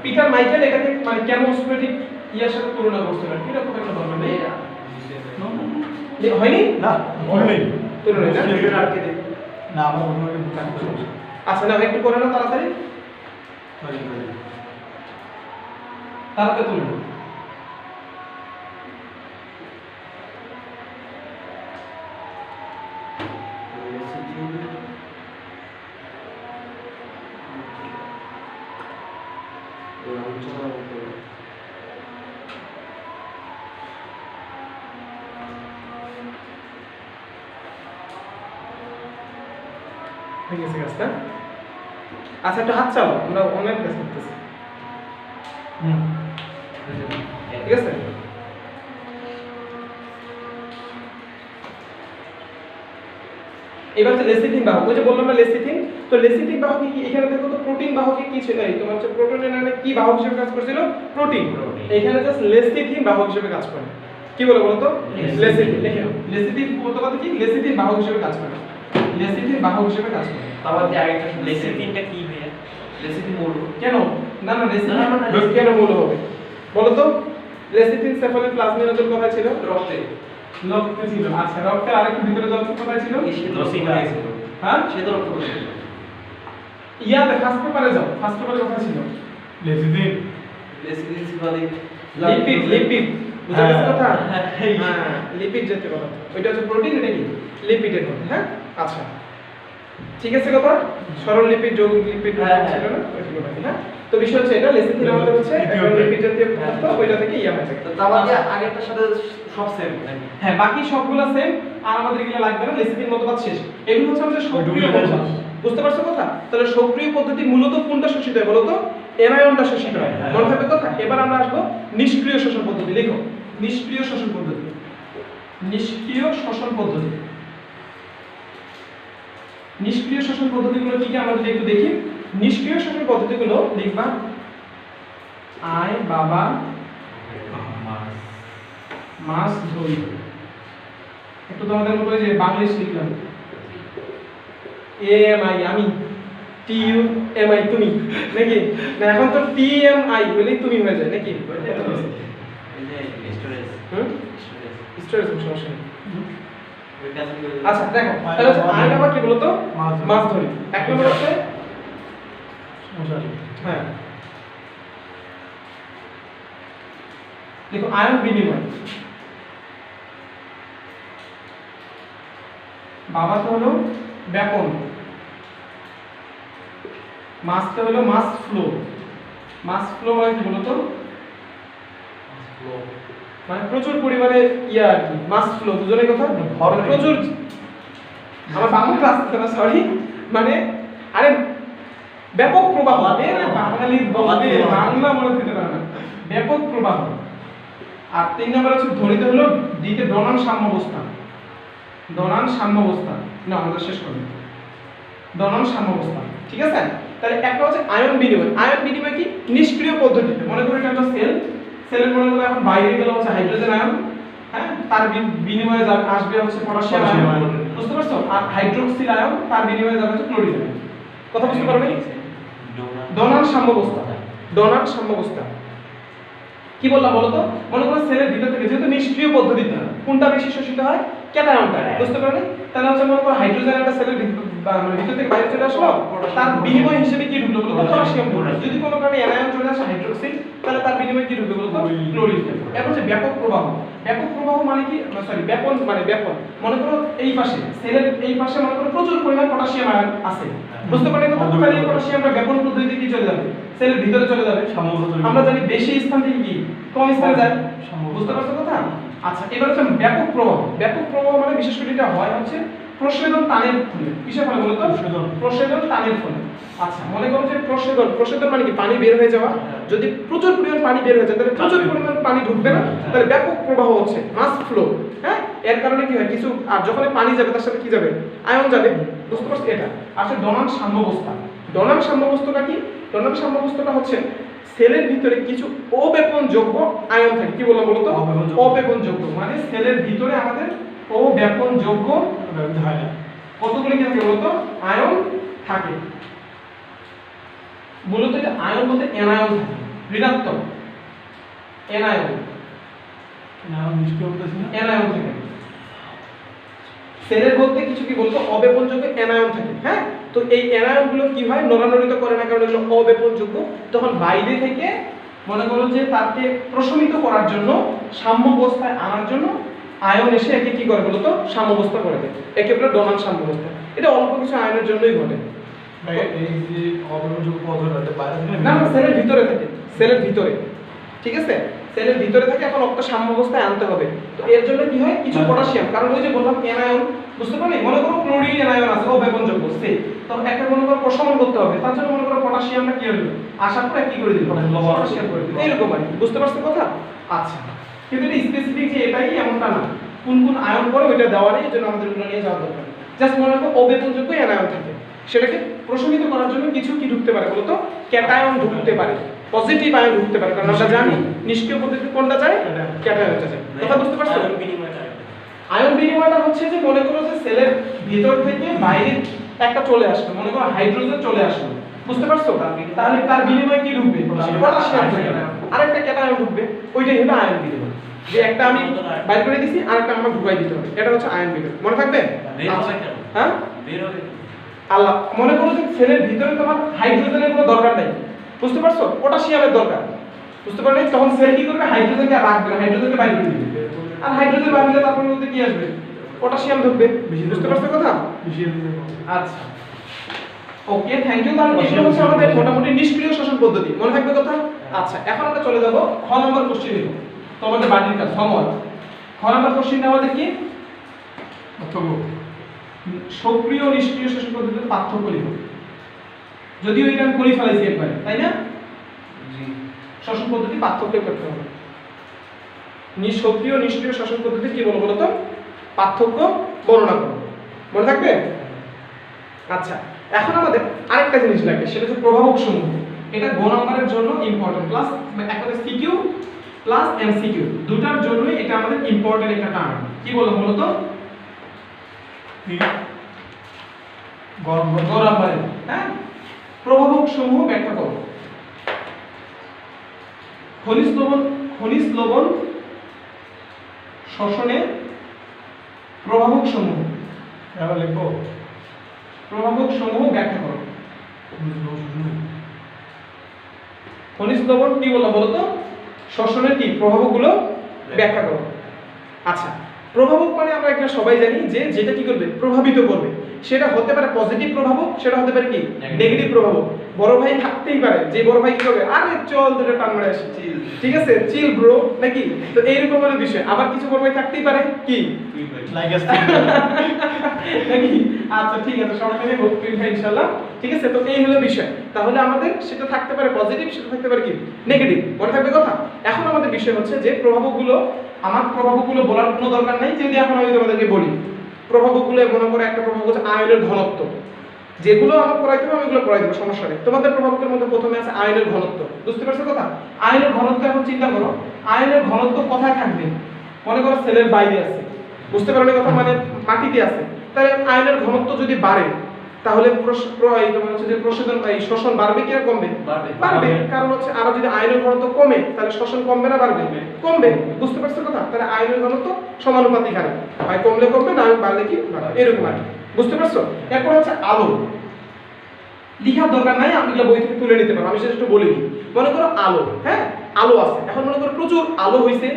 পিটার মাইকেল এটাকে মানে কেমোস্ট্যাটিক ইয়ার সাথে তুলনা করছিলেন। এটা খুব একটা দরকার নেই। হয়নি? না বললেই তুলনা নেই না? না আমার মনে হয় বুঝতে পারছি আচ্ছা না একটু করে না তাড়াতাড়ি তাড়াতাড়ি তুলে নাও। হয়ে গেছে কাজটা। আচ্ছা একটু হাত চালাও, আমরা অনলাইন কাজ করতেছি। ঠিক আছে? এবার হচ্ছে লেসিথিন বাহক। ওই যে বললাম না লেসিথিন, তো লেসিথিন বাহকে কি এখানে দেখো তো প্রোটিন বাহকে কি ছিল? এই তোমার হচ্ছে প্রোটনের নামে কি বাহক হিসেবে কাজ করছিল? প্রোটিন। এখানে জাস্ট লেসিথিন বাহক হিসেবে কাজ করে। কি বলে বলো তো? লেসিথিন। লিখে নাও। লেসিথিন প্রথমত কি? লেসিথিন বাহক হিসেবে কাজ করে। লেসিথিন বাহক হিসেবে কাজ করে। তারপর যে আরেকটা লেসিথিনটা কি ভাইয়া? লেসিথিন মৌল। কেন? না না লেসিথিন না, না, না, কেন মৌল হবে? বলো তো? লেসিথিন সেফালিন প্লাজমিনোজেল কোথায় ছিল? রক্তে রক্তে ছিল। আচ্ছা রক্তের আরেকটু ভিতরে যাও তো কোথায় ছিল? হ্যাঁ? শ্বেত রক্ত ছিল। ইয়াতে ফার্স্ট পেপারে যাও। ফার্স্ট পেপারে কোথায় ছিল? লেসিদিন লেসিথিন সিবালিক লিপিড লিপিড। বুঝা গেছে কথা? হ্যাঁ। হ্যাঁ লিপিড জাতীয় পদার্থ। ওইটা হচ্ছে প্রোটিন, এটা কি? লিপিডের মধ্যে। হ্যাঁ? আচ্ছা ঠিক আছে কথা? সরল লিপিড যৌগিক লিপিড হ্যাঁ, ছিল না? ওইগুলো নাকি না? তো বিষয় হচ্ছে এটা লেসিথিন আমাদের হচ্ছে একটা লিপিড জাতীয় পদার্থ, ওইটা থেকে ইয়া হয়ে থাকে। তো তারপর যে আগেরটার সাথে সব সেম নাকি? হ্যাঁ বাকি সবগুলো সেম, আর আমাদের এগুলো লাগবে না। লেসিথিন মতবাদ শেষ। এগুলো হচ্ছে আমাদের সক্রিয় মতবাদ। বুঝতে পারছো কথা? তাহলে সক্রিয় পদ্ধতি মূলত কোনটা শোষিত হয় বলো তো? অ্যানায়নটা শোষিত হয়। মনে থাকবে কথা? এবার আমরা আসবো নিষ্ক্রিয় শোষণ পদ্ধতি। লিখো নিষ্ক্রিয় শোষণ পদ্ধতি। নিষ্ক্রিয় শোষণ পদ্ধতি। নিষ্ক্রিয় শোষণ পদ্ধতিগুলো কি কি আমরা যদি একটু দেখি। নিষ্ক্রিয় শোষণ পদ্ধতিগুলো লিখবা আয় বাবা মাছ ধরি। একটু তোমাদের মতো যে বাংলিশ লিখলাম এ এম আই আমি, টি ইউ এম আই তুমি, নাকি না এখন তো টি এম আই হলেই তুমি হয়ে যায় নাকি? এই যে স্টোরেজ হুম স্টোরেজ স্টোরেজ সমস্যা নেই। ওই কাজ করে আচ্ছা দেখো তাহলে হচ্ছে আয় বাবা কি বলতো? মাছ ধরি। এক নম্বর হচ্ছে হ্যাঁ দেখো আয়ন বিনিময়। বাবা তো হলো ব্যাপন, মাস তো হলো মাস ফ্লো। মাস ফ্লো মানে কি বলতো? মানে প্রচুর পরিমাণে ইয়া আর কি মাস ফ্লো। দুজনের কথা ভর প্রচুর। আমার বাংলা ক্লাস না সরি, মানে আরে ব্যাপক প্রবাহ। বাঙালি বলতে বাংলা মনে দিতে পারে না। ব্যাপক প্রবাহ। আর 3 নম্বর হচ্ছে ধরিতে হলো দিকে দনান সাম্যাবস্থা। দনান সাম্যাবস্থা না আমাদের শেষ করব। দনান সাম্যাবস্থা ঠিক আছে? তাহলে একটা হচ্ছে আয়ন বিনিময়। আয়ন বিনিময় কি? নিষ্ক্রিয় পদ্ধতিতে। মনে করি এটা একটা সেল, সেলের মনে করো এখন বাইরে গেল হচ্ছে হাইড্রোজেন আয়ন, হ্যাঁ তার বিনিময়ে যাবে আসবে হচ্ছে পটাশিয়াম আয়ন। বুঝতে পারছো? আর হাইড্রোক্সিল আয়ন তার বিনিময়ে যাবে হচ্ছে ক্লোরিন আয়ন। কথা বুঝতে পারবে? দনান সাম্যাবস্থা। দনান সাম্যাবস্থা কি বললাম বলো তো? মনে করো সেলের ভিতর থেকে যেহেতু নিষ্ক্রিয় পদ্ধতিতে কোনটা বেশি শোষিত হয়? ক্যাটায়নটা। বুঝতে পারলে? তাহলে হচ্ছে মনে করো হাইড্রোজেন একটা সেলের ভিতর থেকে বাইরে চলে আসলো, তার বিনিময় হিসেবে কি ঢুকলো বলো? পটাশিয়াম ঢুকলো। যদি কোনো কারণে অ্যানায়ন চলে আসে হাইড্রোক্সিল, তাহলে তার বিনিময়ে কি ঢুকবে বলো তো? ক্লোরিন। এরপর হচ্ছে ব্যাপক প্রবাহ। ব্যাপক প্রবাহ মানে কি? সরি ব্যাপন মানে ব্যাপন। মনে করো এই পাশে সেলের এই পাশে মনে করো প্রচুর পরিমাণ পটাশিয়াম আয়ন আছে। বুঝতে পারলে কত? তাহলে এই পটাশিয়ামটা ব্যাপন পদ্ধতিতে কি চলে যাবে? সেলের ভিতরে চলে যাবে। আমরা জানি বেশি স্থান থেকে কি কম স্থানে যায়। বুঝতে পারছো কথা? আচ্ছা এবার হচ্ছে ব্যাপক প্রবাহ। ব্যাপক প্রবাহ মানে বিশেষ করে এটা হয় হচ্ছে প্রসেদন টানের ফলে। কিসের ফলে বলতো? প্রসেদন টানের ফলে। আচ্ছা মনে করো যে প্রসেদন, প্রসেদন মানে কি? পানি বের হয়ে যাওয়া। যদি প্রচুর পরিমাণ পানি বের হয়ে যায় তাহলে প্রচুর পরিমাণ পানি ঢুকবে না, তাহলে ব্যাপক প্রবাহ হচ্ছে মাস ফ্লো। হ্যাঁ এর কারণে কি হয়? কিছু আর যখন পানি যাবে তার সাথে কি যাবে? আয়ন যাবে। বুঝতে পারছো এটা। আচ্ছা ডোনান সাম্যাবস্থা, ডোনান সাম্যাবস্থাটা কি? ডোনান সাম্যাবস্থাটা হচ্ছে সেলের ভিতরে কিছু অব্যাপনযোগ্য আয়ন থাকে। কি বললাম বলো তো? অব্যাপনযোগ্য। অব্যাপনযোগ্য মানে সেলের ভিতরে আমাদের অব্যাপনযোগ্য হয় না। কতগুলো কি থাকে বলতো? আয়ন থাকে। মূলত এটা আয়ন বলতে অ্যানায়ন থাকে, ঋণাত্মক অ্যানায়ন, না নিষ্ক্রিয় বলতেছি না। অ্যানায়ন থাকে। সেলের মধ্যে কিছু কি বলতো? অব্যাপনযোগ্য অ্যানায়ন থাকে। হ্যাঁ, তো এই অ্যানায়নগুলো কি হয়? নড়ানড়িত করে না, কারণ এগুলো অব্যাপনযোগ্য। তখন বাইরে থেকে মনে করো যে তাকে প্রশমিত করার জন্য, সাম্যাবস্থায় আনার জন্য আয়ন এসে একে কি করে বলতো? সাম্যাবস্থা করে দেয়। একে বলে ডোনান সাম্যাবস্থা। এটা অল্প কিছু আয়নের জন্যই ঘটে। ভাই, এই যে অবনযোগ পদার্থ বাইরে থেকে না না, সেলের ভিতরে থাকে, সেলের ভিতরে। ঠিক আছে, সেলের ভিতরে থাকে, এখন রক্ত সাম্যাবস্থায় আনতে হবে। তো এর জন্য কি হয়? কিছু পটাশিয়াম, কারণ ওই যে বললাম অ্যানায়ন, বুঝতে পারলি? মনে করো ক্লোরিন অ্যানায়ন আছে, অব্যাপনযোগ্য সে, তো একটা মনে করো প্রশমন করতে হবে, তার জন্য মনে করো পটাশিয়ামটা কি হলো? আসার পরে কি করে দিল? পটাশিয়াম করে দিল। এরকম আর কি। বুঝতে পারছো কথা? আচ্ছা, কিন্তু এটা স্পেসিফিক যে এটাই এমনটা না, কোন কোন আয়ন পরে ওইটা দেওয়া নেই, এই জন্য আমাদের ওগুলো নিয়ে যাওয়া দরকার। জাস্ট মনে করো অব্যাপনযোগ্য অ্যানায়ন থাকে, সেটাকে প্রশমিত করার জন্য কিছু কি ঢুকতে পারে বলতো? ক্যাটায়ন ঢুকতে পারে, পজিটিভ আয়ন ঢুকতে পারে, কারণ আমরা জানি নিষ্ক্রিয় পদ্ধতি কোনটা যায়? ক্যাটায়নটা যায়। কথা বুঝতে পারছো? আয়ন বিনিময়টা আয়ন বিনিময়টা হচ্ছে যে মনে করো যে সেলের ভিতর থেকে বাইরে একটা চলে আসলো, মনে করো হাইড্রোজেন চলে আসলো, বুঝতে পারছো? তাহলে তার বিনিময়ে কি ঢুকবে? পটাশিয়াম ঢুকবে, আরেকটা ক্যাটায়ন ঢুকবে, ওইটাই হলো আয়ন বিনিময়। যে একটা আমি বাইর করে দিছি, আরেকটা আমার ঢুকাই দিতে হবে, এটা হচ্ছে আয়ন বিনিময়। মনে থাকবে? বের হবে কেন? হ্যাঁ, বের হবে কেন? আল্লাহ, মনে করো যে সেলের ভিতরে তোমার হাইড্রোজেনের কোনো দরকার নেই, বুঝতে পারছো? পটাশিয়ামের দরকার, বুঝতে পারলে? তখন সেল কি করবে? হাইড্রোজেনকে আর রাখবে না, হাইড্রোজেনকে বাইর করে দিবে। আর হাইড্রোজেন বাইর হলে তারপর মধ্যে কি আসবে? পটাশিয়াম ঢুকবে। বুঝতে পারছো কথা? আচ্ছা, ওকে, থ্যাংক ইউ। তাহলে এগুলো হচ্ছে আমাদের মোটামুটি নিষ্ক্রিয় শ্বসন পদ্ধতি। মনে থাকবে কথা? আচ্ছা, এখন আমরা চলে যাব খ নম্বর কোশ্চেন নিব। তো আমাদের বাড়ির কাজ হোমওয়ার্ক। খ নম্বর কোশ্চেনটা আমাদের কি? সক্রিয় ও নিষ্ক্রিয় শ্বসন পদ্ধতির পার্থক্য লিখ। যদিও এটা আমি করে ফেলাইছি একবারে, তাই না? জি। শ্বসন পদ্ধতি পার্থক্য করতে হবে। সক্রিয় নিষ্ক্রিয় শ্বসন পদ্ধতি কি বলবো বলতো? পার্থক্য বর্ণনা করো। মনে থাকবে? আচ্ছা, এখন আমাদের আরেকটা জিনিস লাগবে, সেটা হচ্ছে প্রভাবক সমূহ। এটা গ নম্বরের জন্য ইম্পর্টেন্ট, প্লাস একটা সিকিউ প্লাস এমসিকিউ দুটার জন্যই এটা আমাদের ইম্পর্টেন্ট একটা টার্ম। কি বলবো বলতো? গড়াবারে, হ্যাঁ, প্রভাবক সমূহ ব্যাখ্যা করো। খনিজ লবণ শ্বসনে প্রভাবক সমূহ, এবার লিখবো প্রভাবক সমূহ ব্যাখ্যা করো। খনিজ লবণ কি বললাম বলতো? শ্বসনের কি প্রভাবকগুলো ব্যাখ্যা করো। আচ্ছা, প্রভাবক মানে আমরা একটা সবাই জানি যে যেটা কি করবে? প্রভাবিত করবে। সেটা হতে পারে পজিটিভ প্রভাবক, সেটা হতে পারে কি নেগেটিভ প্রভাবক। বড় ভাই থাকতেই পারে, যে বড় ভাই কি করবে? আরে চল দুটো টান মারে আসি, ঠিক আছে, চিল ব্রো, নাকি? তো এইরকম হলো বিষয়। আবার কিছু বড় ভাই থাকতেই পারে কি নাকি? আচ্ছা, ঠিক আছে, সব মিলে ভর্তি ভাই ইনশাআল্লাহ। ঠিক আছে, তো এই হলো বিষয়। তাহলে আমাদের সেটা থাকতে পারে পজিটিভ, সেটা থাকতে পারে কি নেগেটিভ। মনে থাকবে কথা? এখন আমাদের বিষয় হচ্ছে যে প্রভাবকগুলো, আমার প্রভাবকগুলো বলার কোনো দরকার নাই, যদি এখন আমি তোমাদেরকে বলি প্রভাবকগুলো, মনে করে একটা প্রভাবক হচ্ছে আয়নের ঘনত্ব। যেগুলো আমার পড়াইতে হবে আমি এগুলো পড়াই দেবো, সমস্যা নেই। তোমাদের প্রভাবকের মধ্যে প্রথমে আছে আয়নের ঘনত্ব। বুঝতে পারছো কথা? আয়নের ঘনত্ব এখন চিন্তা করো, আয়নের ঘনত্ব কোথায় থাকবে? মনে করো সেলের বাইরে আছে, বুঝতে পারলে কথা? মানে মাটিতে আছে। তাহলে আয়নের ঘনত্ব যদি বাড়ে, তাহলে তোমার হচ্ছে যে প্রশোধন শোষণ বাড়বে কি না কমবে? বাড়বে। কারণ হচ্ছে আরো যদি আয়নের ঘনত্ব কমে, তাহলে শোষণ কমবে না বাড়বে? কমবে। বুঝতে পারছো কথা? তাহলে আয়নের ঘনত্ব সমানুপাতিক হারে, হয় কমলে কমবে, না বাড়লে কি বাড়বে, এরকম আর কি। বুঝতে পারছো? এরপর হচ্ছে আলো। লিখার দরকার নাই, আমি এগুলো বই থেকে তুলে নিতে পারবো, আমি সেটা একটু বলে দিই। মনে করো আলো, হ্যাঁ, আলো আছে। এখন মনে করো প্রচুর আলো হইছে,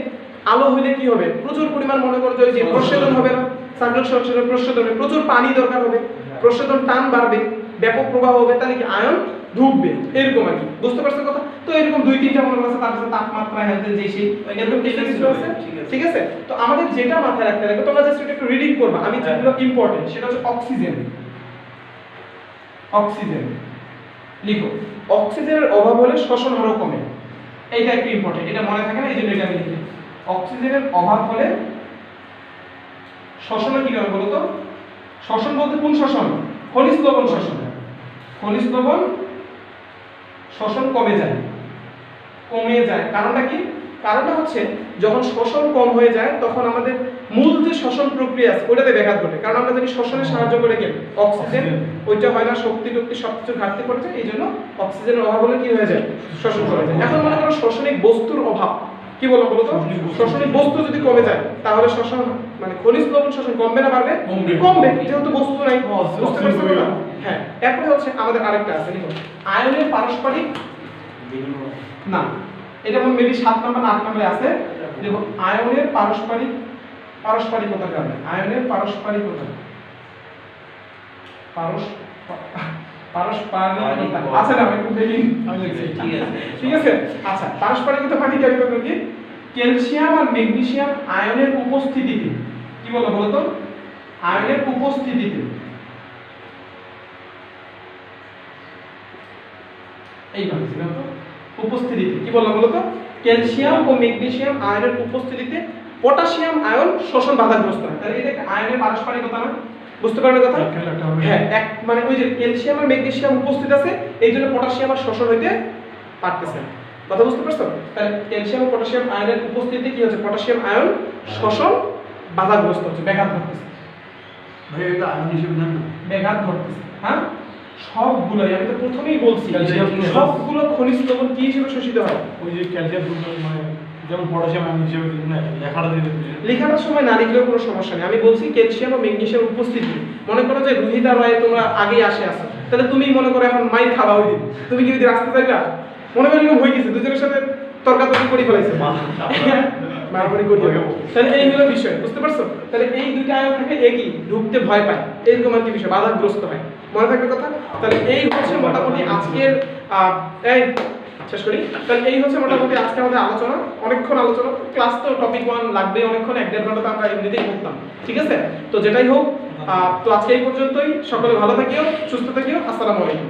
আলো হইলে কি হবে? প্রচুর পরিমাণ মনে করো যে প্রশোধন হবে না, সার্কুলার সংশ্লেষণ প্রশোধনে প্রচুর পানি দরকার হবে, প্রশোধন টান বাড়বে, ব্যাপক প্রবাহ হবে, তাহলে কি আয়ন ঢুকবে, এরকম আর কি। বুঝতে পারছো কথা? তো এরকম দুই তিনটা মনে আছে, তারপরে তাপমাত্রা হেলথ যে সেই এরকম কিছু আছে, ঠিক আছে? তো আমাদের যেটা মাথায় রাখতে হবে, তোমরা জাস্ট একটু রিডিং করবা, আমি যেগুলো ইম্পর্টেন্ট সেটা হচ্ছে অক্সিজেন। অক্সিজেন লিখো, অক্সিজেনের অভাব হলে শ্বসন হারও কমে। এইটা একটু ইম্পর্টেন্ট, এটা মনে থাকে না, এই জন্য এটা আমি লিখি। অক্সিজেনের অভাব হলে শ্বসনে কি হবে বলো তো? শ্বসন বলতে কোন শ্বসন? খনিজ লবণ শোষণ, খনিজ লবণ শোষণ কমে যায়, কমে যায়। কারণটা কি? কারণটা হচ্ছে যখন শোষণ কম হয়ে যায় তখন আমাদের মূল যে শোষণ প্রক্রিয়া আছে ওটাতে ব্যাঘাত ঘটে। কারণ আমরা জানি শোষণে সাহায্য করে কে? অক্সিজেন। ওইটা হয় না, শক্তি টক্তি সবকিছু ঘাটতি পড়ে যায়, এই জন্য অক্সিজেনের অভাব হলে কি হয়ে যায়? শোষণ কমে যায়। এখন মনে করো শোষণিক বস্তুর অভাব, কি বলবো বলো তো? শোষণিক বস্তু যদি কমে যায় তাহলে শোষণ মানে খনিজ লবণ শোষণ কমবে না বাড়বে? কমবে, যেহেতু বস্তু নাই। বুঝতে পারছো না? হ্যাঁ। এরপরে হচ্ছে আমাদের আরেকটা আছে, দেখো আয়নের পারস্পরিক বিনিময়। না, এটা মনে মেবি 7 নম্বর না 8 নম্বরে আছে। দেখো আয়নের পারস্পরিকতার কারণে, আয়নের পারস্পরিকতা পারস্পরিকতা আছে না? আমি একটু দেখি। আমি লিখছি। ঠিক আছে। আচ্ছা, পারস্পরিকতা মানে কি? আমি বলবো কি ক্যালসিয়াম আর ম্যাগনেসিয়াম আয়নের উপস্থিতিতে, কি বলবো বলো তো? আয়নের উপস্থিতিতে, এইভাবে ছিল তো, উপস্থিতিতে কি বললাম বলো তো? ক্যালসিয়াম ও ম্যাগনেসিয়াম আয়নের উপস্থিতিতে পটাশিয়াম আয়ন শোষণ বাধাগ্রস্ত হয়। তাহলে এটা একটা আয়নের পারস্পরিকতা না? বুঝতে পারলে কথা? হ্যাঁ, এক মানে ওই যে ক্যালসিয়াম আর ম্যাগনেসিয়াম উপস্থিত আছে, এই জন্য পটাশিয়াম আর শোষণ হইতে পারতেছে না। কথা বুঝতে পারছো? তাহলে ক্যালসিয়াম ও পটাশিয়াম আয়নের উপস্থিতিতে কি হচ্ছে? পটাশিয়াম আয়ন শোষণ বাধাগ্রস্ত হচ্ছে, ব্যাঘাত ঘটতেছে। ভাই এটা আয়ন হিসেবে জানেন না? ব্যাঘাত ঘটতেছে। হ্যাঁ, সবগুলোই আমি তো প্রথমেই বলছি ক্যালসিয়াম সবগুলো খনিজ লবণ কি হিসেবে শোষিত হয়? ওই যে ক্যালসিয়াম মানে যেমন পটাশিয়াম আয়ন হিসেবে না লেখাটা দিয়ে দিতে। লেখাটার সময় না লিখলেও কোনো সমস্যা নেই। আমি বলছি ক্যালসিয়াম ও ম্যাগনেসিয়াম উপস্থিতি। মনে করো যে রুহিতা রয়ে তোমরা আগেই আসো, তাহলে তুমি মনে করো এখন মাইর খাওয়া ওই দিন, তুমি কি ওই দিন রাস্তা যাইবা? মনে করো এরকম হয়ে গেছে, দুজনের সাথে তর্কাতর্কি করে ফেলাইছে, মারামারি করে দেবো। তাহলে এই হলো বিষয়, বুঝতে পারছো? তাহলে এই দুইটা আয়ন থাকে একই, ঢুকতে ভয় পায়, এরকম আর কি বিষয়, বাধাগ্রস্ত হয়। মনে থাকবে কথা? তাহলে এই হচ্ছে মোটামুটি আজকের এই শেষ করি। তাহলে এই হচ্ছে মোটামুটি আজকে আমাদের আলোচনা। অনেকক্ষণ আলোচনা, ক্লাস তো টপিক 1 লাগবে অনেকক্ষণ, 1-1.5 ঘন্টা তো আমরা এমনিতেই করতাম। ঠিক আছে? তো যেটাই হোক, তো আজকে এই পর্যন্তই। সকলে ভালো থাকিও, সুস্থ থাকিও। আসসালামু আলাইকুম।